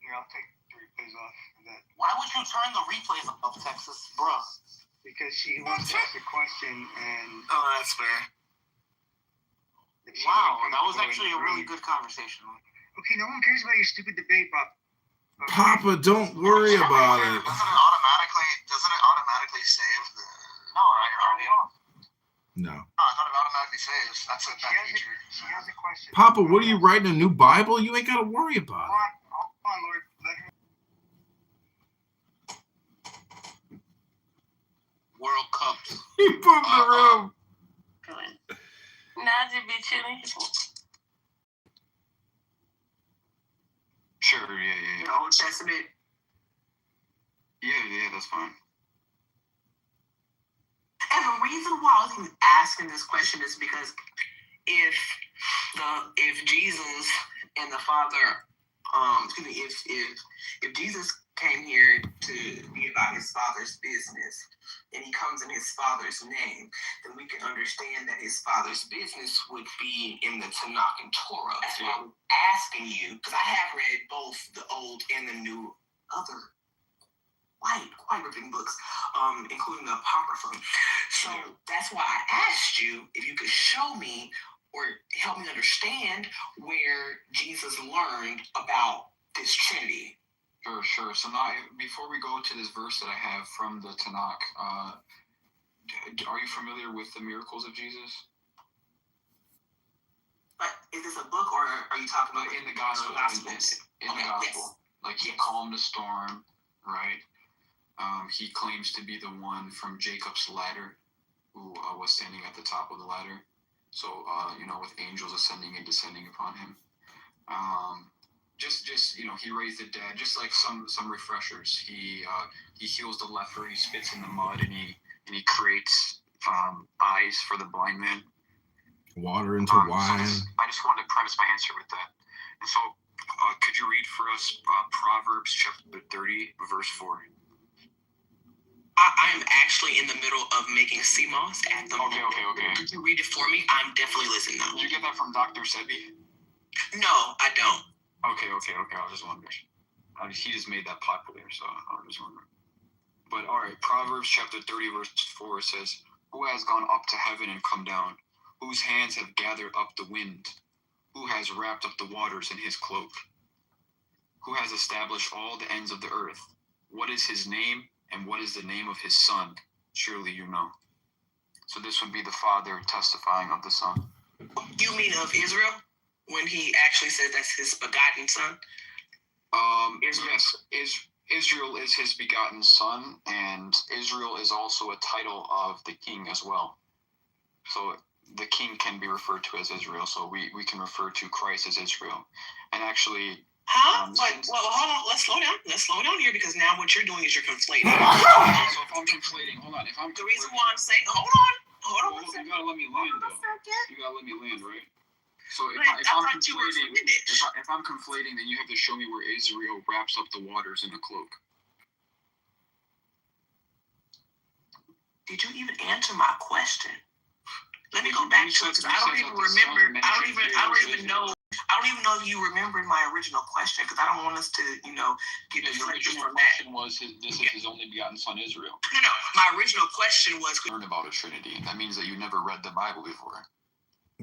Here, I'll take the replays off of that. Why would you turn the replays off, Texas, bro? Because she wants to ask a question, and Oh, that's fair. if she Wow, wants that was to actually a really agree- good conversation. Okay, no one cares about your stupid debate, Pop. Okay. Papa, don't worry about it. Doesn't it automatically save the? No, you're already off. No. No, I thought it automatically saves. That's a She that has feature. she has a question. Papa, what are you writing, a new Bible? You ain't got to worry about it. Hold on, Lord. Let her. World Cup. He booked the room. Nazi be chilling. Sure, yeah. The Old Testament. Yeah, that's fine. And the reason why I was even asking this question is because if Jesus and the Father, if Jesus came here to be about his Father's business, and he comes in his Father's name, then we can understand that his Father's business would be in the Tanakh and Torah. That's why I'm asking you, because I have read both the Old and the New, other quite ripping books, including the Apocrypha. So that's why I asked you if you could show me or help me understand where Jesus learned about this Trinity. Sure. So now, before we go to this verse that I have from the Tanakh, are you familiar with the miracles of Jesus? But is this a book, or are you talking about In the gospel. In the Okay, gospel. yes. Like he Yes. calmed the storm, right? He claims to be the one from Jacob's ladder who was standing at the top of the ladder. So, with angels ascending and descending upon him. Just he raised the dead. Just like some refreshers. He heals the leper. He spits in the mud, and he creates eyes for the blind man. Water into wine. I just wanted to premise my answer with that. And so, could you read for us Proverbs chapter 30, verse 4? I am actually in the middle of making CMOS at the moment. Okay. Could you read it for me? I'm definitely listening now. Did you get that from Dr. Sebi? No, I don't. Okay. I was just wondering. He just made that popular, so I was just wondering. But all right, Proverbs chapter 30, verse 4 says, "Who has gone up to heaven and come down? Whose hands have gathered up the wind? Who has wrapped up the waters in his cloak? Who has established all the ends of the earth? What is his name, and what is the name of his son? Surely you know." So this would be the Father testifying of the Son. You mean of Israel? When he actually says that's his begotten son? Yes, Israel is his begotten son, and Israel is also a title of the king as well. So the king can be referred to as Israel, so we can refer to Christ as Israel. And actually... Huh? Well, hold on. Let's slow down here, because now what you're doing is you're conflating. So if I'm conflating, hold on. The reason why I'm saying, hold on. Well, you gotta let me land, though. You gotta let me land, right? So if I'm conflating, then you have to show me where Israel wraps up the waters in a cloak. Did you even answer my question? Let me go back to it, because I don't even remember. I don't even know if you remembered my original question, because I don't want us to, get distracted from that. Question was, this is his only begotten son, Israel. No. My original question was, Learn about a Trinity. That means that you never read the Bible before.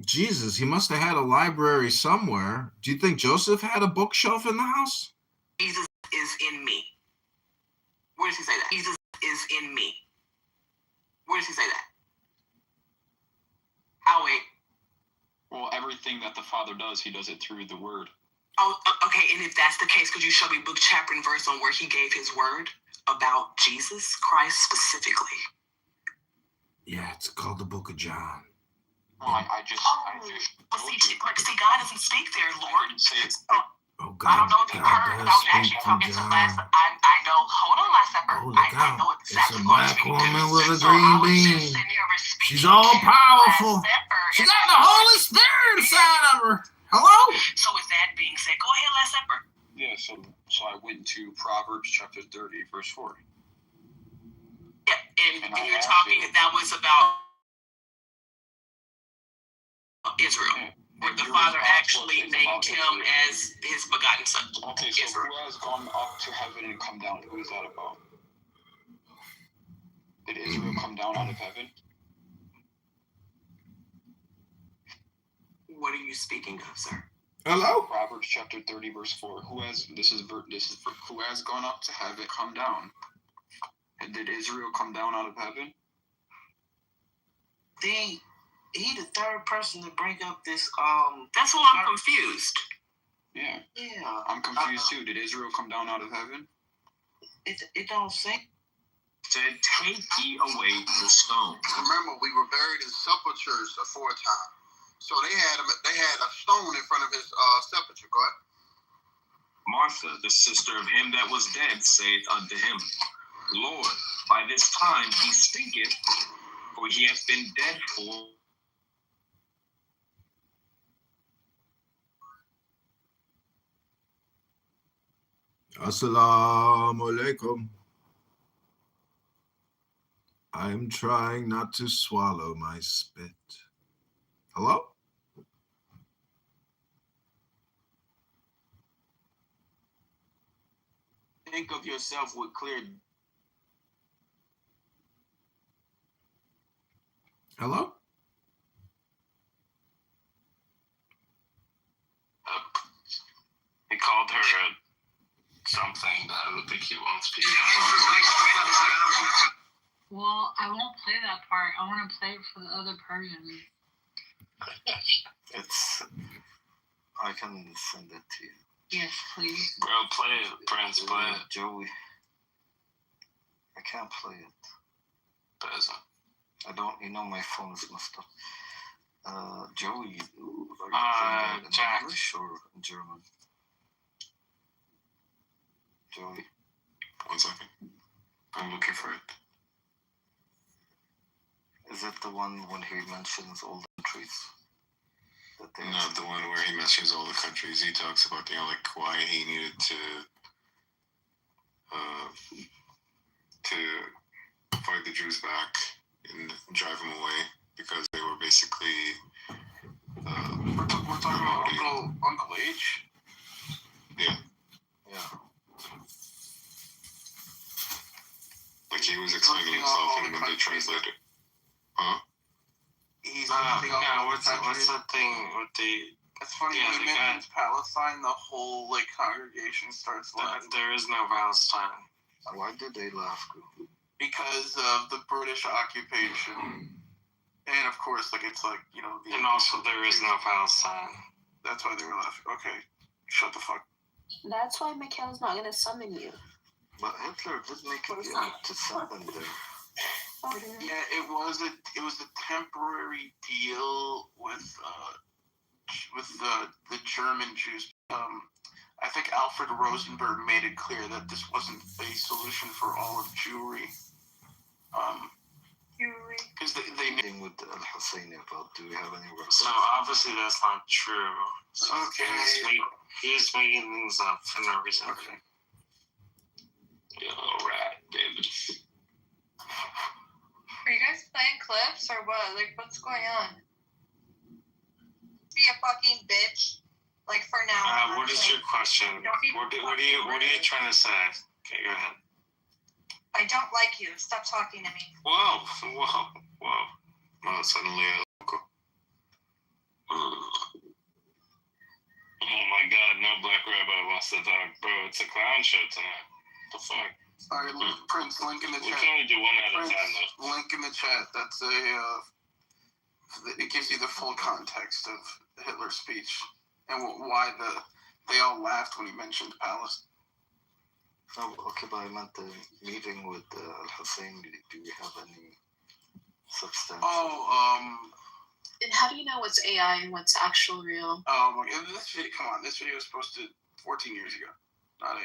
Jesus, he must have had a library somewhere. Do you think Joseph had a bookshelf in the house? Jesus is in me. Where does he say that? Jesus is in me. Where does he say that? I'll wait. Well, everything that the Father does, he does it through the Word. Oh, okay. And if that's the case, could you show me book, chapter, and verse on where he gave his word about Jesus Christ specifically? Yeah, it's called the Book of John. Well, I just See, God doesn't speak there, Lord. say it. Oh, I don't God, know if you heard, but I was actually talking to last. I know. Hold on, Last Supper. Holy I cow. know It's exactly a what I'm black speaking woman to. with a So green I was bean. just sitting here speaking She's all to powerful. Last Supper, She and got I the was Holy Spirit inside of her. Hello? So with that being said, go ahead, Last Supper. Yeah, so I went to Proverbs chapter 30, verse 4. Yeah, and And I you're asked talking you- that was about Israel, Yeah. where the Your Father response actually was named about him Israel. as his begotten Son. Okay, so Israel. who has gone up to heaven and come down? Who is that about? Did Israel come down out of heaven? What are you speaking of, sir? Hello? Proverbs chapter 30, verse 4. Who has who has gone up to heaven, come down? And did Israel come down out of heaven? He the third person to bring up this. That's why I'm confused. Yeah. Yeah. I'm confused too. Did Israel come down out of heaven? It don't say. Said, take ye away the stone. Remember, we were buried in sepulchres aforetime. So they had a stone in front of his sepulchre. Go ahead. Martha, the sister of him that was dead, saith unto him, Lord, by this time he stinketh, for he hath been dead 4. Assalamu alaikum. I'm trying not to swallow my spit. Hello? Think of yourself with clear. Hello? He called her something that I don't think he wants to be. Well, I won't play that part. I want to play it for the other person. I can send it to you. Yes, please. Bro, play it. Prince, play it. Joey. I can't play it. Doesn't. I don't, my phone is messed up. Joey, are you playing that in Jack. English or in German? Joey. 1 second. I'm looking for it. Is it the one when he mentions all the countries? Not the one where he mentions all the countries. He talks about why he needed to fight the Jews back and drive them away because they were basically. We're talking about Uncle H. Yeah. Yeah. Like he was explaining himself and then they translated. Huh? He's what's that thing with the? That's funny. Yeah, When he mentions Palestine, the whole congregation starts laughing There is no Palestine. Why did they laugh? because of the British occupation, and of course, And also, there is no Palestine. That's why they were laughing. Okay, shut the fuck. That's why Mikhail's not gonna summon you. But Hitler did make it to summon them. Yeah, it was a temporary deal with the German Jews. I think Alfred Rosenberg made it clear that this wasn't a solution for all of Jewry. Because they knew. With Al-Husseini about, do we have any records? So obviously that's not true. So Okay. He's making things up for no reason. Okay. Yeah, all right, David. Are you guys playing clips or what? What's going on? Be a fucking bitch. For now. What is your question? What are you trying to say? Okay, go ahead. I don't like you. Stop talking to me. Whoa. No, suddenly Oh my God, no black rabbi wants to talk, bro. It's a clown show tonight. The fuck? Sorry, Prince, link in the We chat. can only do one at a Prince, time, though. link in the chat. That's it gives you the full context of Hitler's speech and why they all laughed when he mentioned Palestine. No, okay, but I meant the meeting with Al-Husseini. Do we have any substantial? And how do you know what's AI and what's actual real? This video, come on, this video was posted 14 years ago, not 8.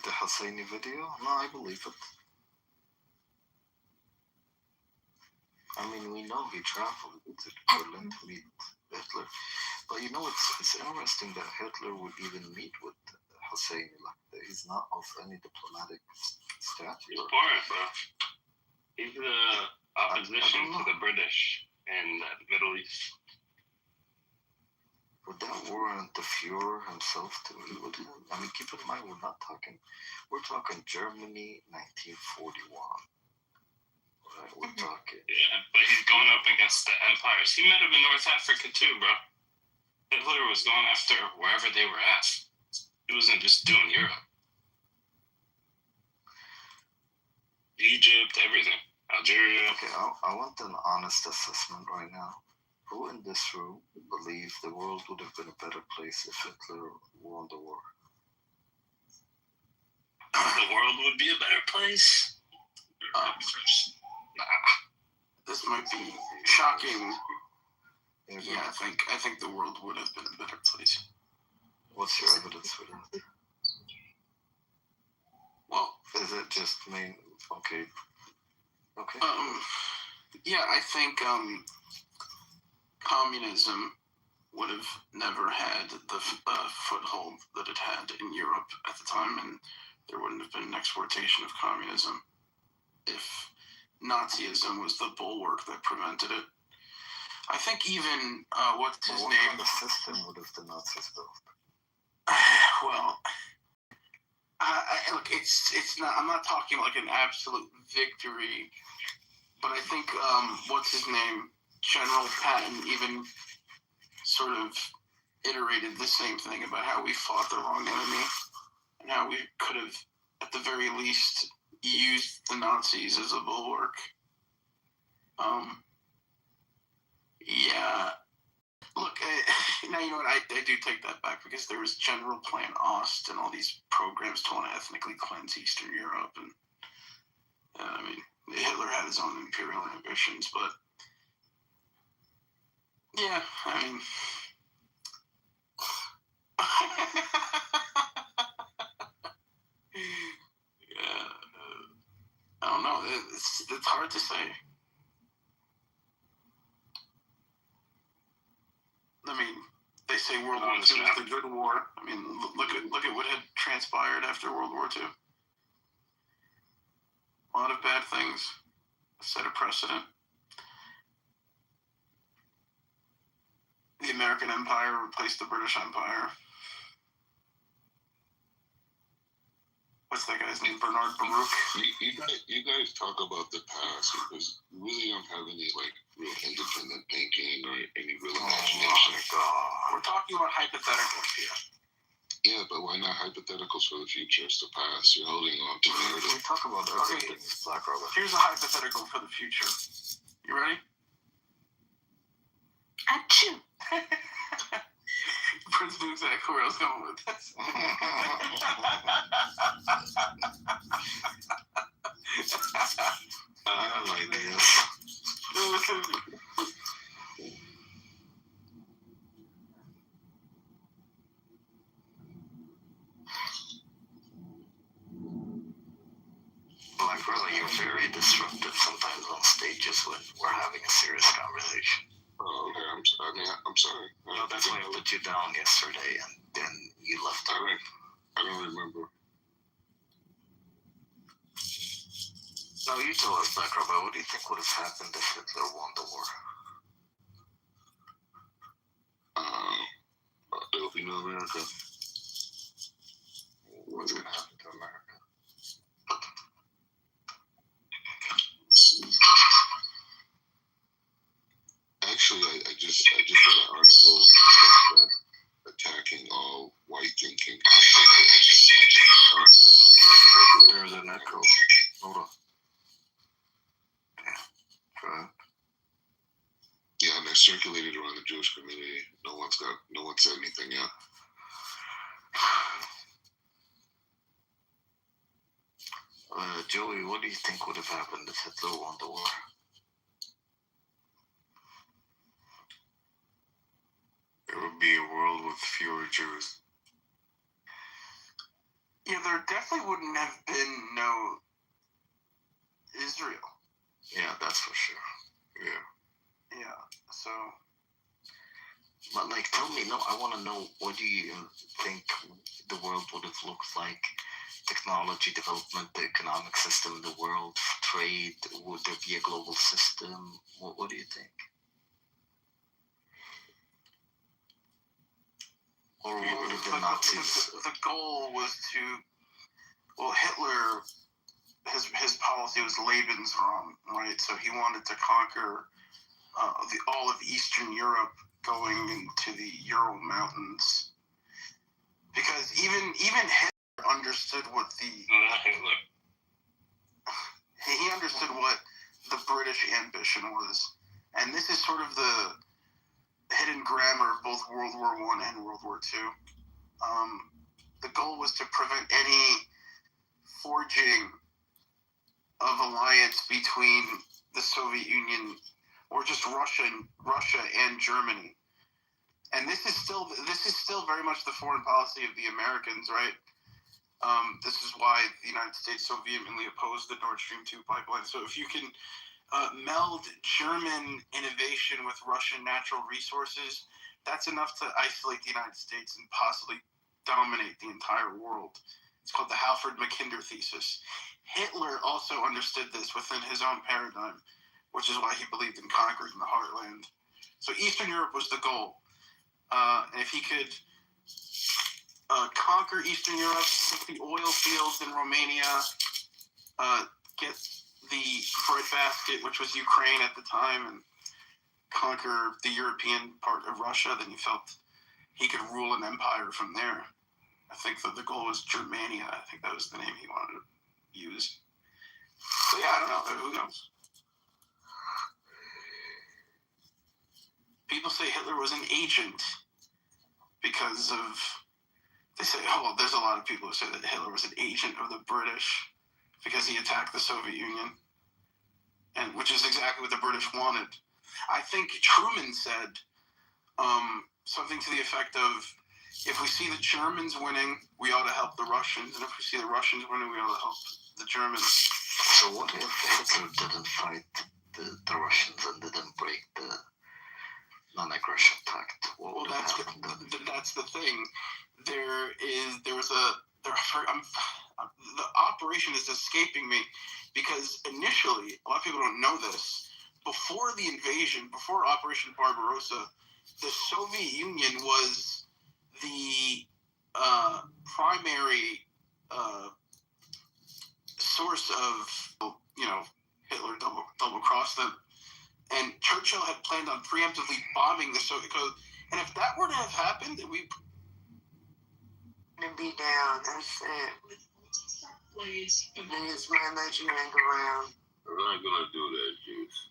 the Husseini video? No, I believe it. I mean, we know he traveled to Berlin to meet Hitler. But you know, it's interesting that Hitler would even meet with Husseini. Like, he's not of any diplomatic stature. He's foreign, bro. He's the opposition to the British in the Middle East. Would that warrant the Fuhrer himself to meet with him? I mean, keep in mind, we're talking Germany, 1941. Right, we're talking. Yeah, but he's going up against the empires. He met him in North Africa too, bro. Hitler was going after wherever they were at. He wasn't just doing Europe. Egypt, everything. Algeria. Okay, I want an honest assessment right now. Who in this room believes the world would have been a better place if Hitler won the war? The world would be a better place. This might be shocking. Yeah, I think the world would have been a better place. What's your evidence for that? Well, is it just main? Okay. Yeah, I think communism would have never had the foothold that it had in Europe at the time, and there wouldn't have been an exportation of communism if Nazism was the bulwark that prevented it. I think even what's his name? What kind of system would have the Nazis built? Well, look, it's not. I'm not talking like an absolute victory, but I think what's his name? General Patton even sort of iterated the same thing about how we fought the wrong enemy and how we could have, at the very least, used the Nazis as a bulwark. Yeah. Look, now you know what? I do take that back because there was General Plan Ost and all these programs to want to ethnically cleanse Eastern Europe, and I mean, Hitler had his own imperial ambitions, but yeah, I mean, yeah, I don't know. It's hard to say. I mean, they say World War II was the good war. I mean, look at what had transpired after World War II. A lot of bad things. Set a precedent. The American Empire replaced the British Empire. What's that guy's name? Bernard Baruch. You guys talk about the past because we really don't have any real independent thinking or any real imagination. We're talking about hypotheticals here. Yeah, but why not hypotheticals for the future? It's the past. You're holding on to narrative. We talk about everything. Black Robert. Here's a hypothetical for the future. You ready? Achoo. Prince knew exactly where I was going with this. I like this. Black Brother, you're very disruptive sometimes on stages when we're having a serious conversation. Oh, okay. I'm sorry. No, that's why I put you down yesterday, and then you left. I don't remember. No, you tell us, Black Robert, what do you think would have happened if Hitler won the war? There will be no America. What's going to happen to America? Actually, I just read an article that attacking all white thinking. There's an echo. Hold on. Yeah. Yeah, and they're circulated around the Jewish community. No one said anything yet. Joey, what do you think would have happened if Hitler won the war? There would be a world with fewer Jews. Yeah, there definitely wouldn't have been no Israel. Yeah, that's for sure. Yeah. Yeah. So. But like, tell me, no, I want to know, what do you think the world would have looked like? Technology development, the economic system in the world, trade, would there be a global system? What do you think? Or would the Nazis... The goal was to, well, Hitler, his policy was Lebensraum, right? So he wanted to conquer all of Eastern Europe, going into the Ural Mountains, because even Hitler understood what he understood what the British ambition was, and this is sort of the hidden grammar of both World War I and World War II. The goal was to prevent any forging of alliance between the Soviet Union or just Russia and Germany. And this is still very much the foreign policy of the Americans, right? This is why the United States so vehemently opposed the Nord Stream 2 pipeline. So if you can meld German innovation with Russian natural resources, that's enough to isolate the United States and possibly dominate the entire world. It's called the Halford-Mackinder thesis. Hitler also understood this within his own paradigm, which is why he believed in conquering the heartland. So Eastern Europe was the goal. And if he could conquer Eastern Europe, take the oil fields in Romania, get the breadbasket, which was Ukraine at the time, and conquer the European part of Russia, then he felt he could rule an empire from there. I think that the goal was Germania. I think that was the name he wanted to use. So yeah, I don't know. Who knows? People say Hitler was an agent because of, they say, oh, well, there's a lot of people who say that Hitler was an agent of the British because he attacked the Soviet Union, and which is exactly what the British wanted. I think Truman said something to the effect of, if we see the Germans winning, we ought to help the Russians, and if we see the Russians winning, we ought to help the Germans. So what if Hitler didn't fight the Russians and didn't break the non-aggression pact? Well, that's the thing. The operation is escaping me, because initially, a lot of people don't know this, before the invasion, before Operation Barbarossa, the Soviet Union was the primary source of, Hitler double-crossed them. And Churchill had planned on preemptively bombing the Soviet Coast. And if that were to have happened, we be down. That's it. Please. Niggas might let you hang around. I'm not gonna do that, Juice.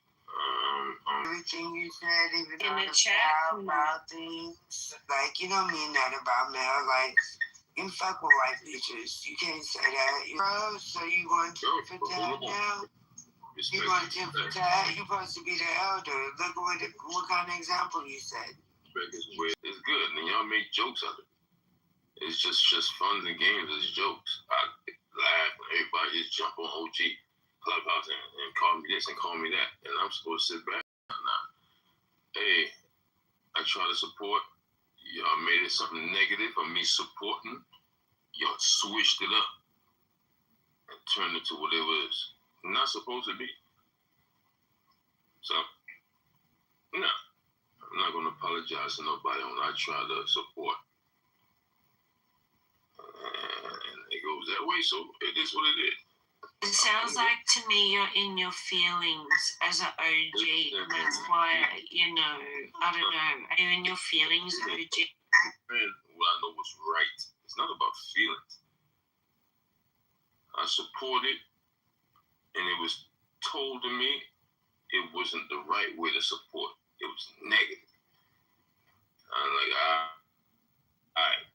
Everything you said, even in on the the chat about things, like, you don't mean that about male. Like, you fuck with white bitches. You can't say that. Bro, so you going to for that now? You going to for that? You supposed to be the elder. Look what kind of example you set. It's good, and y'all make jokes out of it. It's just fun and games. It's jokes. I laugh. Everybody just jump on OG Clubhouse and call me this and call me that, and I'm supposed to sit back. Nah. Hey, I try to support. Y'all made it something negative of me supporting. Y'all switched it up and turned it to what it was not supposed to be. So, no, I'm not going to apologize to nobody when I try to support. And it goes that way, so it is what it is. It sounds like to me you're in your feelings as an OG, and that's why, I don't know, are you in your feelings, OG? Man, what I know was right. It's not about feelings. I support it, and it was told to me it wasn't the right way to support. It was negative. I'm like, all right.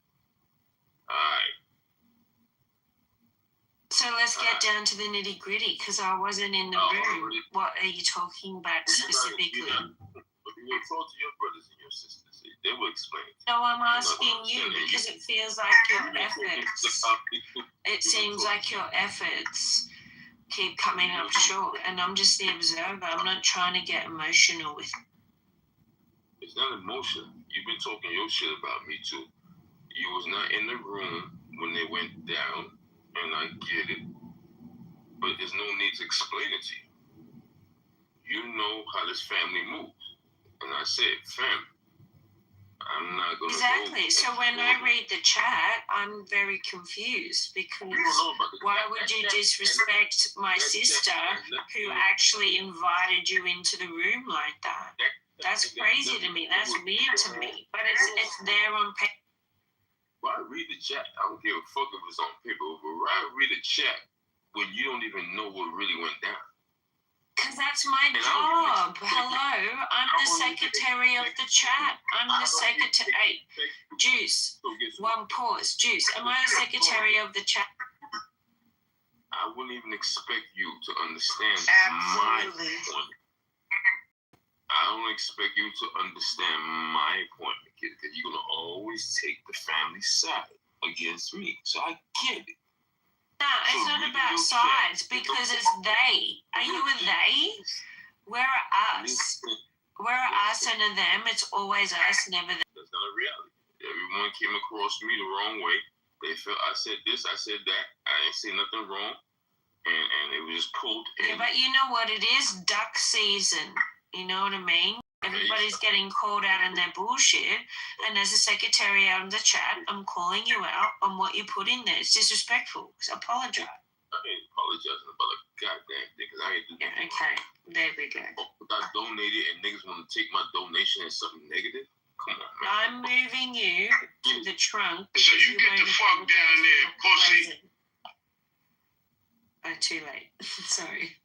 So let's get down to the nitty gritty, because I wasn't in the room. What are you talking about specifically? But you talk to your brothers. brothers and your sisters. They will explain. No, I'm asking you because it feels like your efforts. It seems like your efforts keep coming up short, and I'm just the observer. I'm not trying to get emotional with. It's not emotion. You've been talking your shit about me too. You was not in the room when they went down, and I get it. But there's no need to explain it to you. You know how this family moves. And I said, fam, I'm not going to Exactly. So when I read the chat, I'm very confused because why would you disrespect my sister who actually invited you into the room like that? That's crazy to me. That's weird to me. But it's there on paper. Why read the chat? I don't give a fuck if it's on paper. But why read the chat when you don't even know what really went down? Because that's my job. Hello, I'm the secretary of the chat. I'm the secretary. Juice. One pause. Juice. Am I the secretary of the chat? I wouldn't even expect you to understand my point. I don't expect you to understand my point, because you're going to always take the family side against me. So I get it. No, it's not about sides because it's they. Are you a they? We're us. We're us and a them. It's always us, never them. That's not a reality. Everyone came across me the wrong way. They felt I said this, I said that. I ain't say nothing wrong. And it was just pulled in. Yeah, but you know what it is? Duck season. You know what I mean? Everybody's getting called out on their bullshit. And as a secretary out in the chat, I'm calling you out on what you put in there. It's disrespectful. So apologize. I ain't apologizing about a goddamn thing because I ain't doing it. Okay, there we go. I donated and niggas want to take my donation as something negative? Come on, man. I'm moving you to the trunk. So you get the fuck down there, pussy. Oh, too late. Sorry.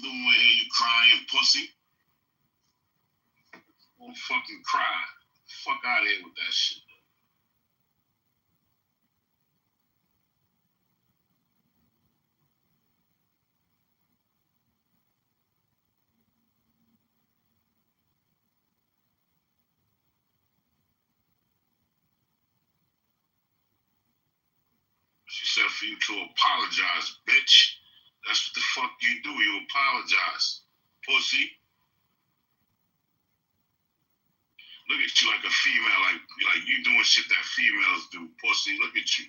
No more hear you crying, pussy. Don't fucking cry. Fuck out of here with that shit. She said for you to apologize, bitch. That's what the fuck you do. You apologize, pussy. Look at you like a female, like you doing shit that females do, pussy. Look at you.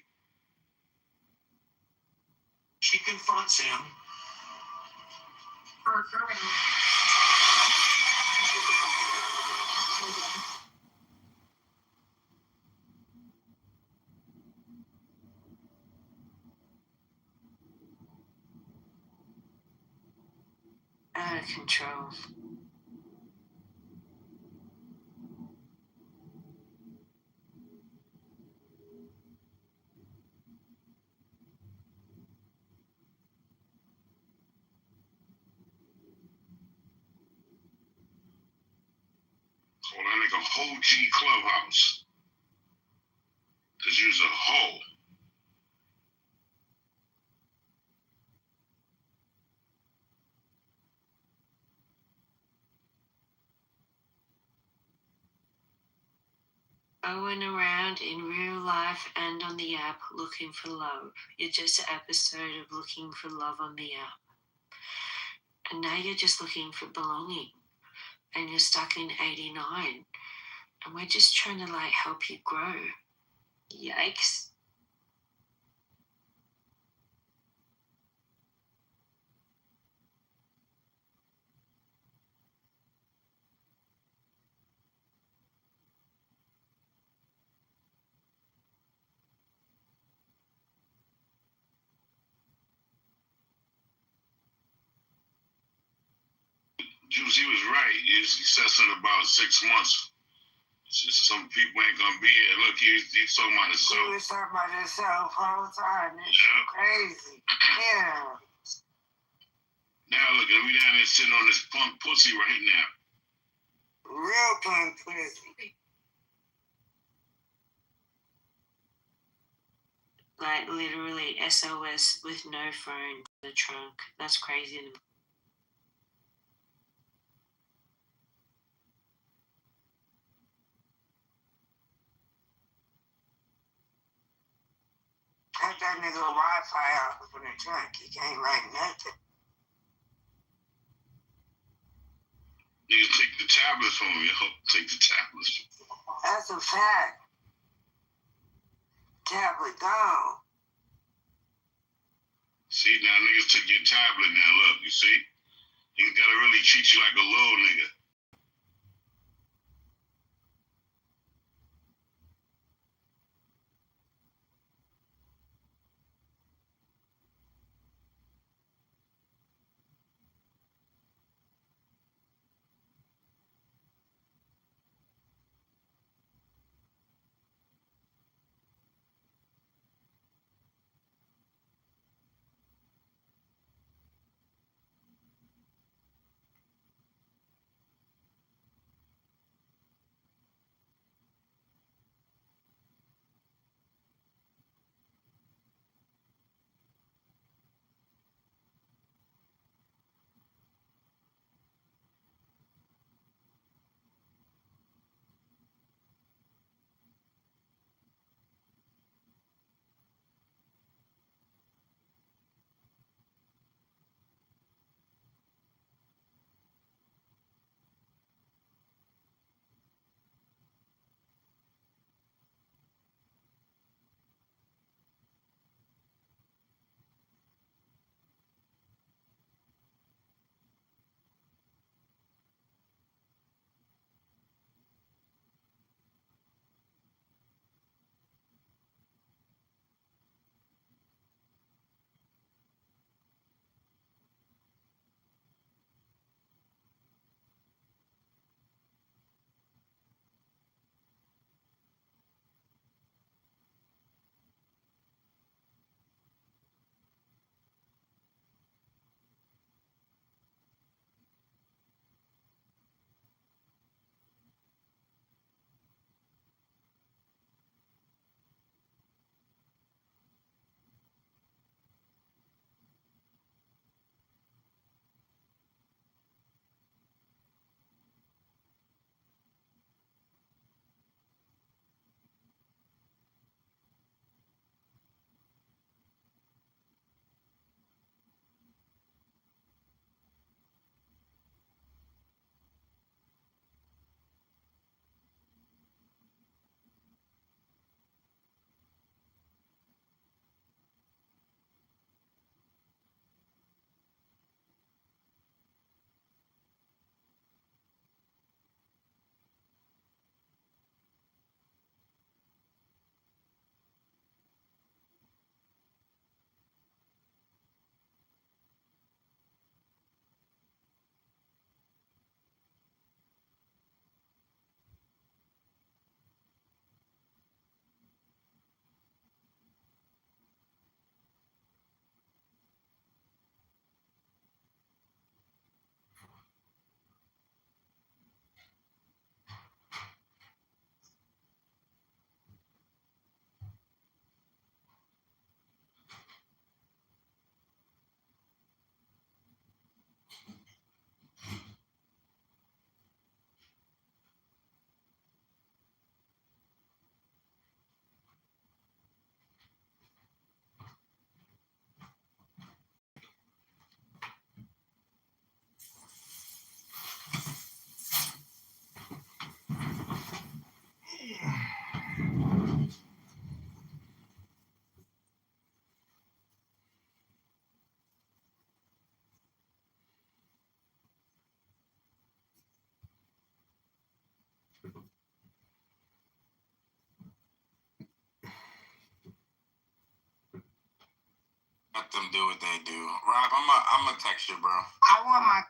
She confronts him. Out of control. Call that nigga Ho G Clubhouse. Cause you's a hoe. Going around in real life and on the app looking for love. You're just an episode of looking for love on the app. And now you're just looking for belonging. And you're stuck in 89. And we're just trying to help you grow. Yikes. Juice, he was right. He said something about 6 months. Some people ain't gonna be here. Look, he's talking about himself. He was talking about himself all the time. It's crazy. Yeah. Now look, we down there sitting on this punk pussy right now. real punk pussy. Like literally SOS with no phone in the trunk. That's crazy. Cut that nigga Wi-Fi out from the trunk. He can't write nothing. Niggas take the tablets from me, yo. Take the tablets. That's a fact. Tablet gone. See, now niggas took your tablet now, look, you see? Niggas gotta really treat you like a little nigga. Let them do what they do. Rob, I'm gonna text you, bro. I want my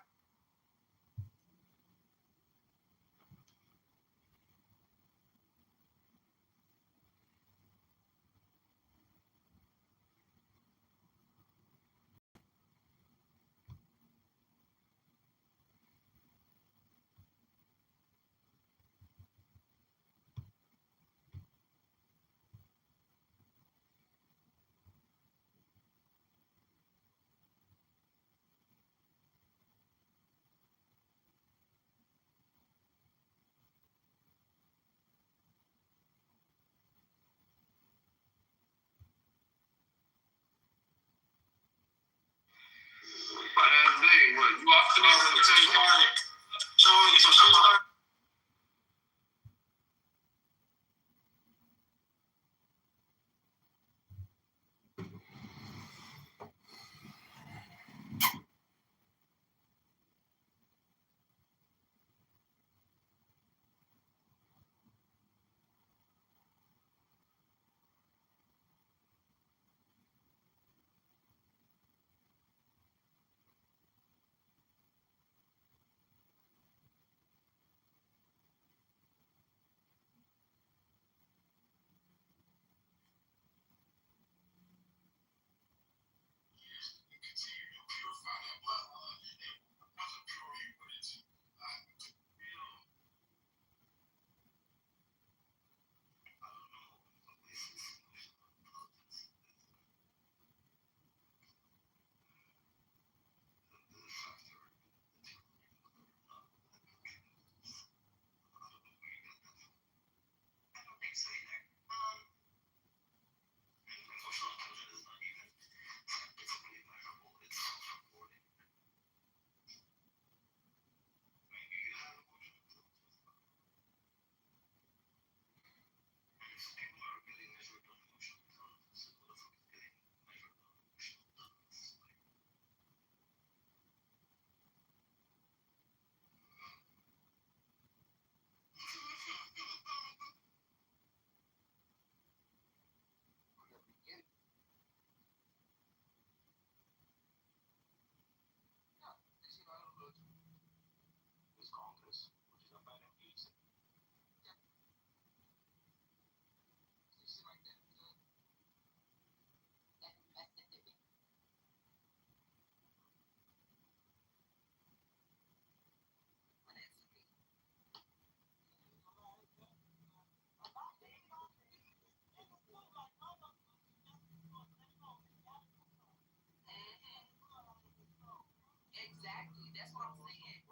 Exactly. That's what I'm saying.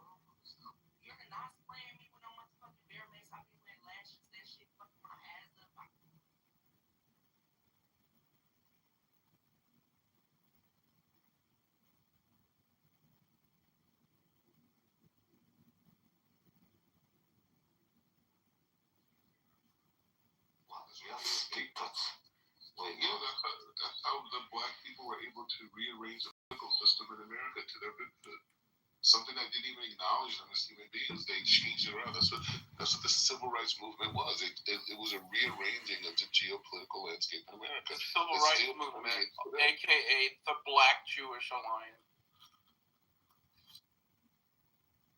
You're not spraying me with no motherfucking bear mace. I be wearing lashes. That shit fucking my ass up. Yes, deep cuts. Wait, that's how the black people were able to rearrange the political system in America to their benefit. Something that didn't even acknowledge them as human beings. They changed it around. That's what the civil rights movement was. It was a rearranging of the geopolitical landscape in America. The civil rights movement, aka the Black Jewish Alliance.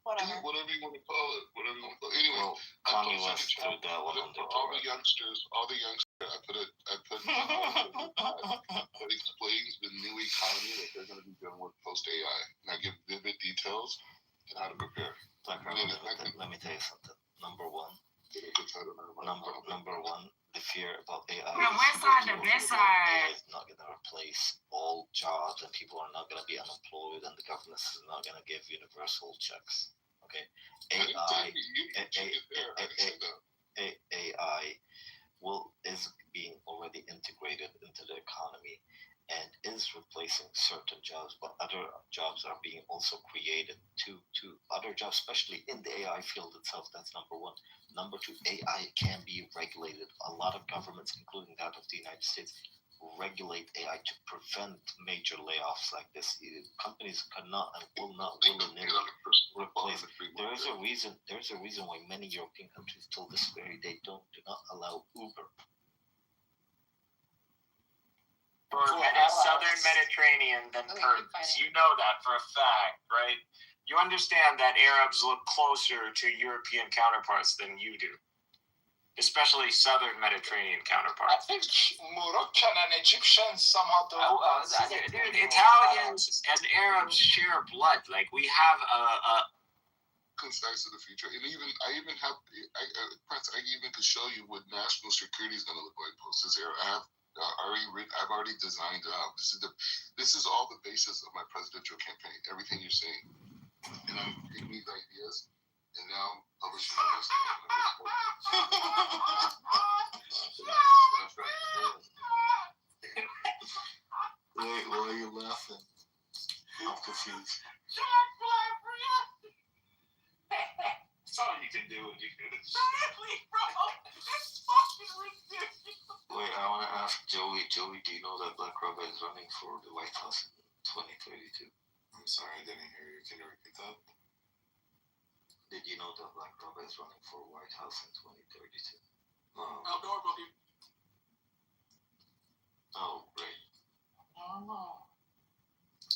Whatever you want to call it. Anyway, well, Kanye West threw that one on for all the youngsters, I put that explains the new economy that they're going to be dealing with post AI. And I give vivid details on how to prepare. Let me tell you something. Number one, the fear about AI. The west side, the best side. AI is not going to replace all jobs, and people are not going to be unemployed, and the government is not going to give universal checks. Okay, AI is being already integrated into the economy and is replacing certain jobs, but other jobs are being also created to other jobs, especially in the AI field itself. That's number one. Number two, AI can be regulated. A lot of governments, including that of the United States, regulate AI to prevent major layoffs like this. Companies cannot and will not willy-nilly replace. There's a reason why many European countries till this very day do not allow Uber. For Southern Mediterranean than Kurds. You know that for a fact, right? You understand that Arabs look closer to European counterparts than you do. Especially Southern Mediterranean counterparts. I think Moroccan and Egyptians somehow do. Dude, Italians and Arabs share blood. Like, we have a concise to the future, and I even could show you what national security is going to look like post this era. I've already designed it out. This is all the basis of my presidential campaign. Everything you're saying, and I'm taking these ideas and now publishing them. Why are you laughing? I'm confused. Exactly, bro. It's fucking ridiculous. Wait, I want to ask Joey. Joey, do you know that Black Rabbi is running for the White House in 2032? I'm sorry, I didn't hear you. Can you repeat that? Did you know that Black Rabbi is running for White House in 2032? Outdoor boogie. Oh, great. Oh.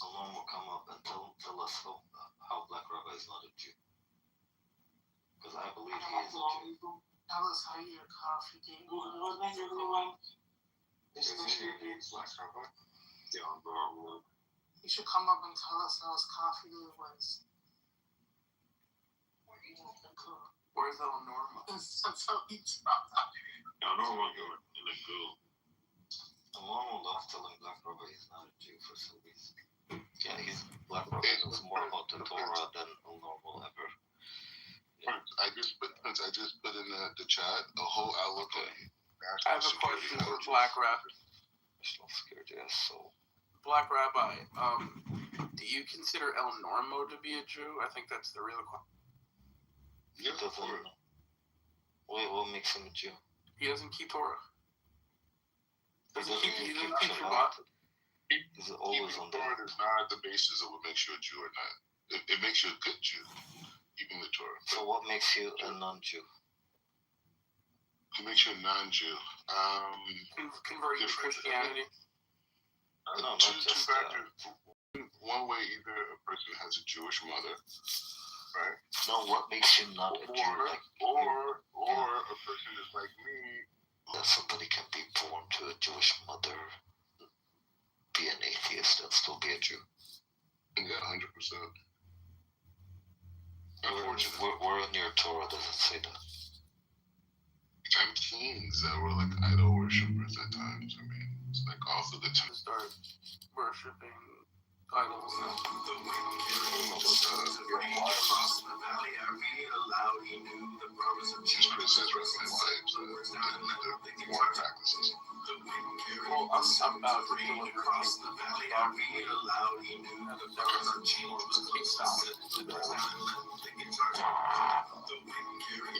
Alon will come up and tell us how Black Rabbi is not a Jew. Because I believe he is a Jew. Tell us how your coffee date was. Black Rabbi? Yeah, You should come up and tell us how his coffee date was. Where's Eleanor? That's how he talks. I don't want to go in the goo. Alon will love telling Black Rabbi he's not a Jew for some reason. Yeah, Black Rabbi knows more about the Torah than Alon will ever. I just put in the chat a whole outlook on I have a question for Black Rabbi. National security, yes, so. Black Rabbi, do you consider El Normo to be a Jew? I think that's the real question. Yeah, doesn't. Wait, what makes him a Jew? He doesn't keep Torah. He doesn't keep Shabbat. He's always on Torah is not the basis of what makes you a Jew or not. It makes you a good Jew, keeping the Torah. So what makes you a non-Jew? What makes you a non-Jew? Converting to Christianity. No, not two just factors. One way, either a person has a Jewish mother, right? No, what makes you not a Jew? Or a person is like me. That somebody can be born to a Jewish mother, be an atheist, and still be a Jew. Yeah, 100%. Where in your Torah does it say that? And kings that were like idol worshippers at times. I mean, it's like also the time start worshipping idols. Just criticize my wives and war practices. Well, I'm about to kill it.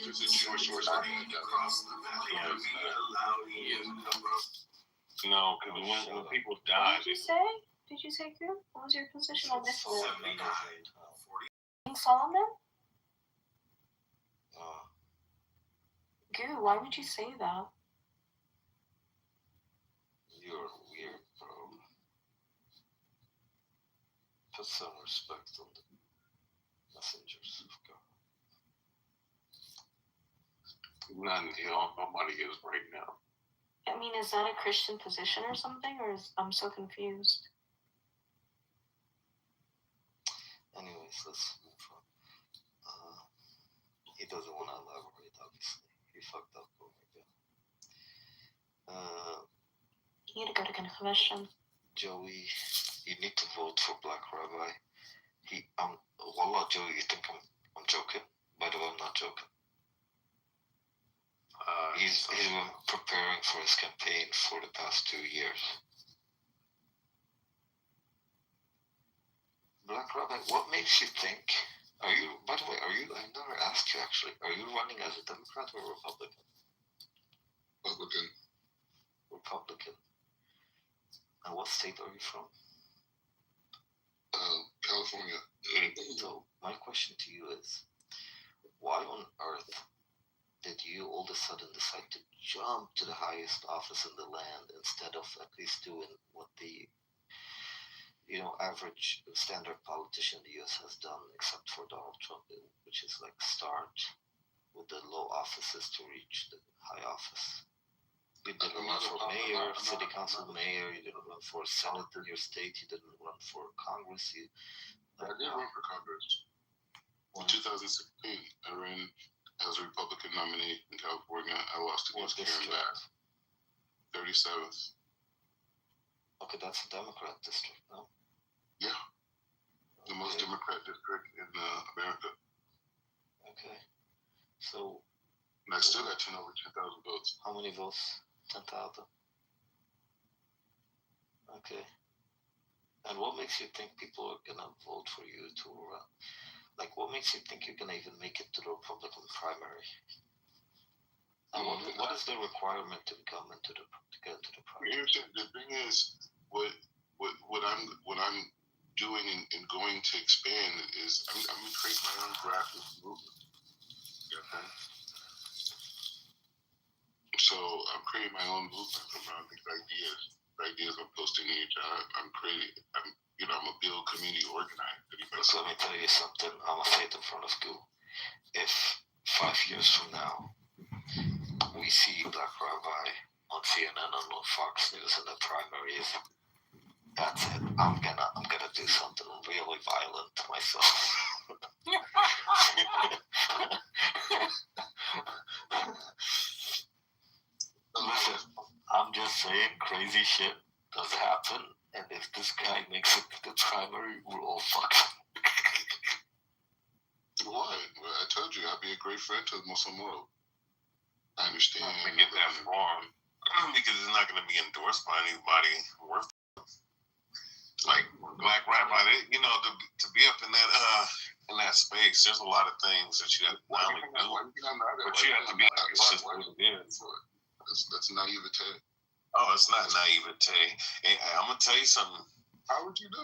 There's a Jewish source on No, because when people die, What did you say? Did you say who? What was your position on this? King Solomon? Goo, why would you say that? You're weird, bro. Put some respect on the messengers of God. none, nobody is right now. I mean, is that a Christian position or something, or I'm so confused? Anyways, let's move on. He doesn't want to elaborate, obviously. He fucked up over again. You need to go to confession. Joey, you need to vote for Black Rabbi. Wallah, Joey, you think I'm joking? By the way, I'm not joking. He's been preparing for his campaign for the past 2 years. Black Rabbi, what makes you think? By the way, I never asked you actually, are you running as a Democrat or Republican? Republican. And what state are you from? California. So, my question to you is, why on earth did you all of a sudden decide to jump to the highest office in the land instead of at least doing what the average standard politician in the US has done, except for Donald Trump, which is like start with the low offices to reach the high office? You didn't run for mayor, city council mayor, you didn't run for Senate in your state, you didn't run for Congress. I did run for Congress. In 2016, I ran as a Republican nominee in California. I lost against Karen Bass. 37th. Okay, that's a Democrat district, no? Yeah. The most Democrat district in America. Okay. So. And I still got over 10,000 votes. How many votes? 10,000. Okay. And what makes you think people are gonna vote for you to run? Like, what makes you think you're gonna even make it to the Republican primary? And what is the requirement to get into the primary? The thing is, what I'm doing and going to expand is I'm gonna create my own grassroots movement. Okay. So I'm creating my own movement around these ideas I'm posting each. I'm gonna build community organized. So let me tell you something. I'm gonna say it in front of you. If 5 years from now we see Black Rabbi on CNN and on Fox News in the primaries, that's it. I'm gonna do something really violent to myself. Listen, I'm just saying crazy shit does happen, and if this guy makes it to the primary, we're all fucked. Why? Well, I told you I'd be a great friend to the Muslim world. I understand. I get that far because it's not going to be endorsed by anybody worth it. Like Black Rabbi, to be up in that space, there's a lot of things that you have to not only do, but you have to be consistent with it. That's naivete. Oh, it's not naivete. And I'm gonna tell you something. How would you know?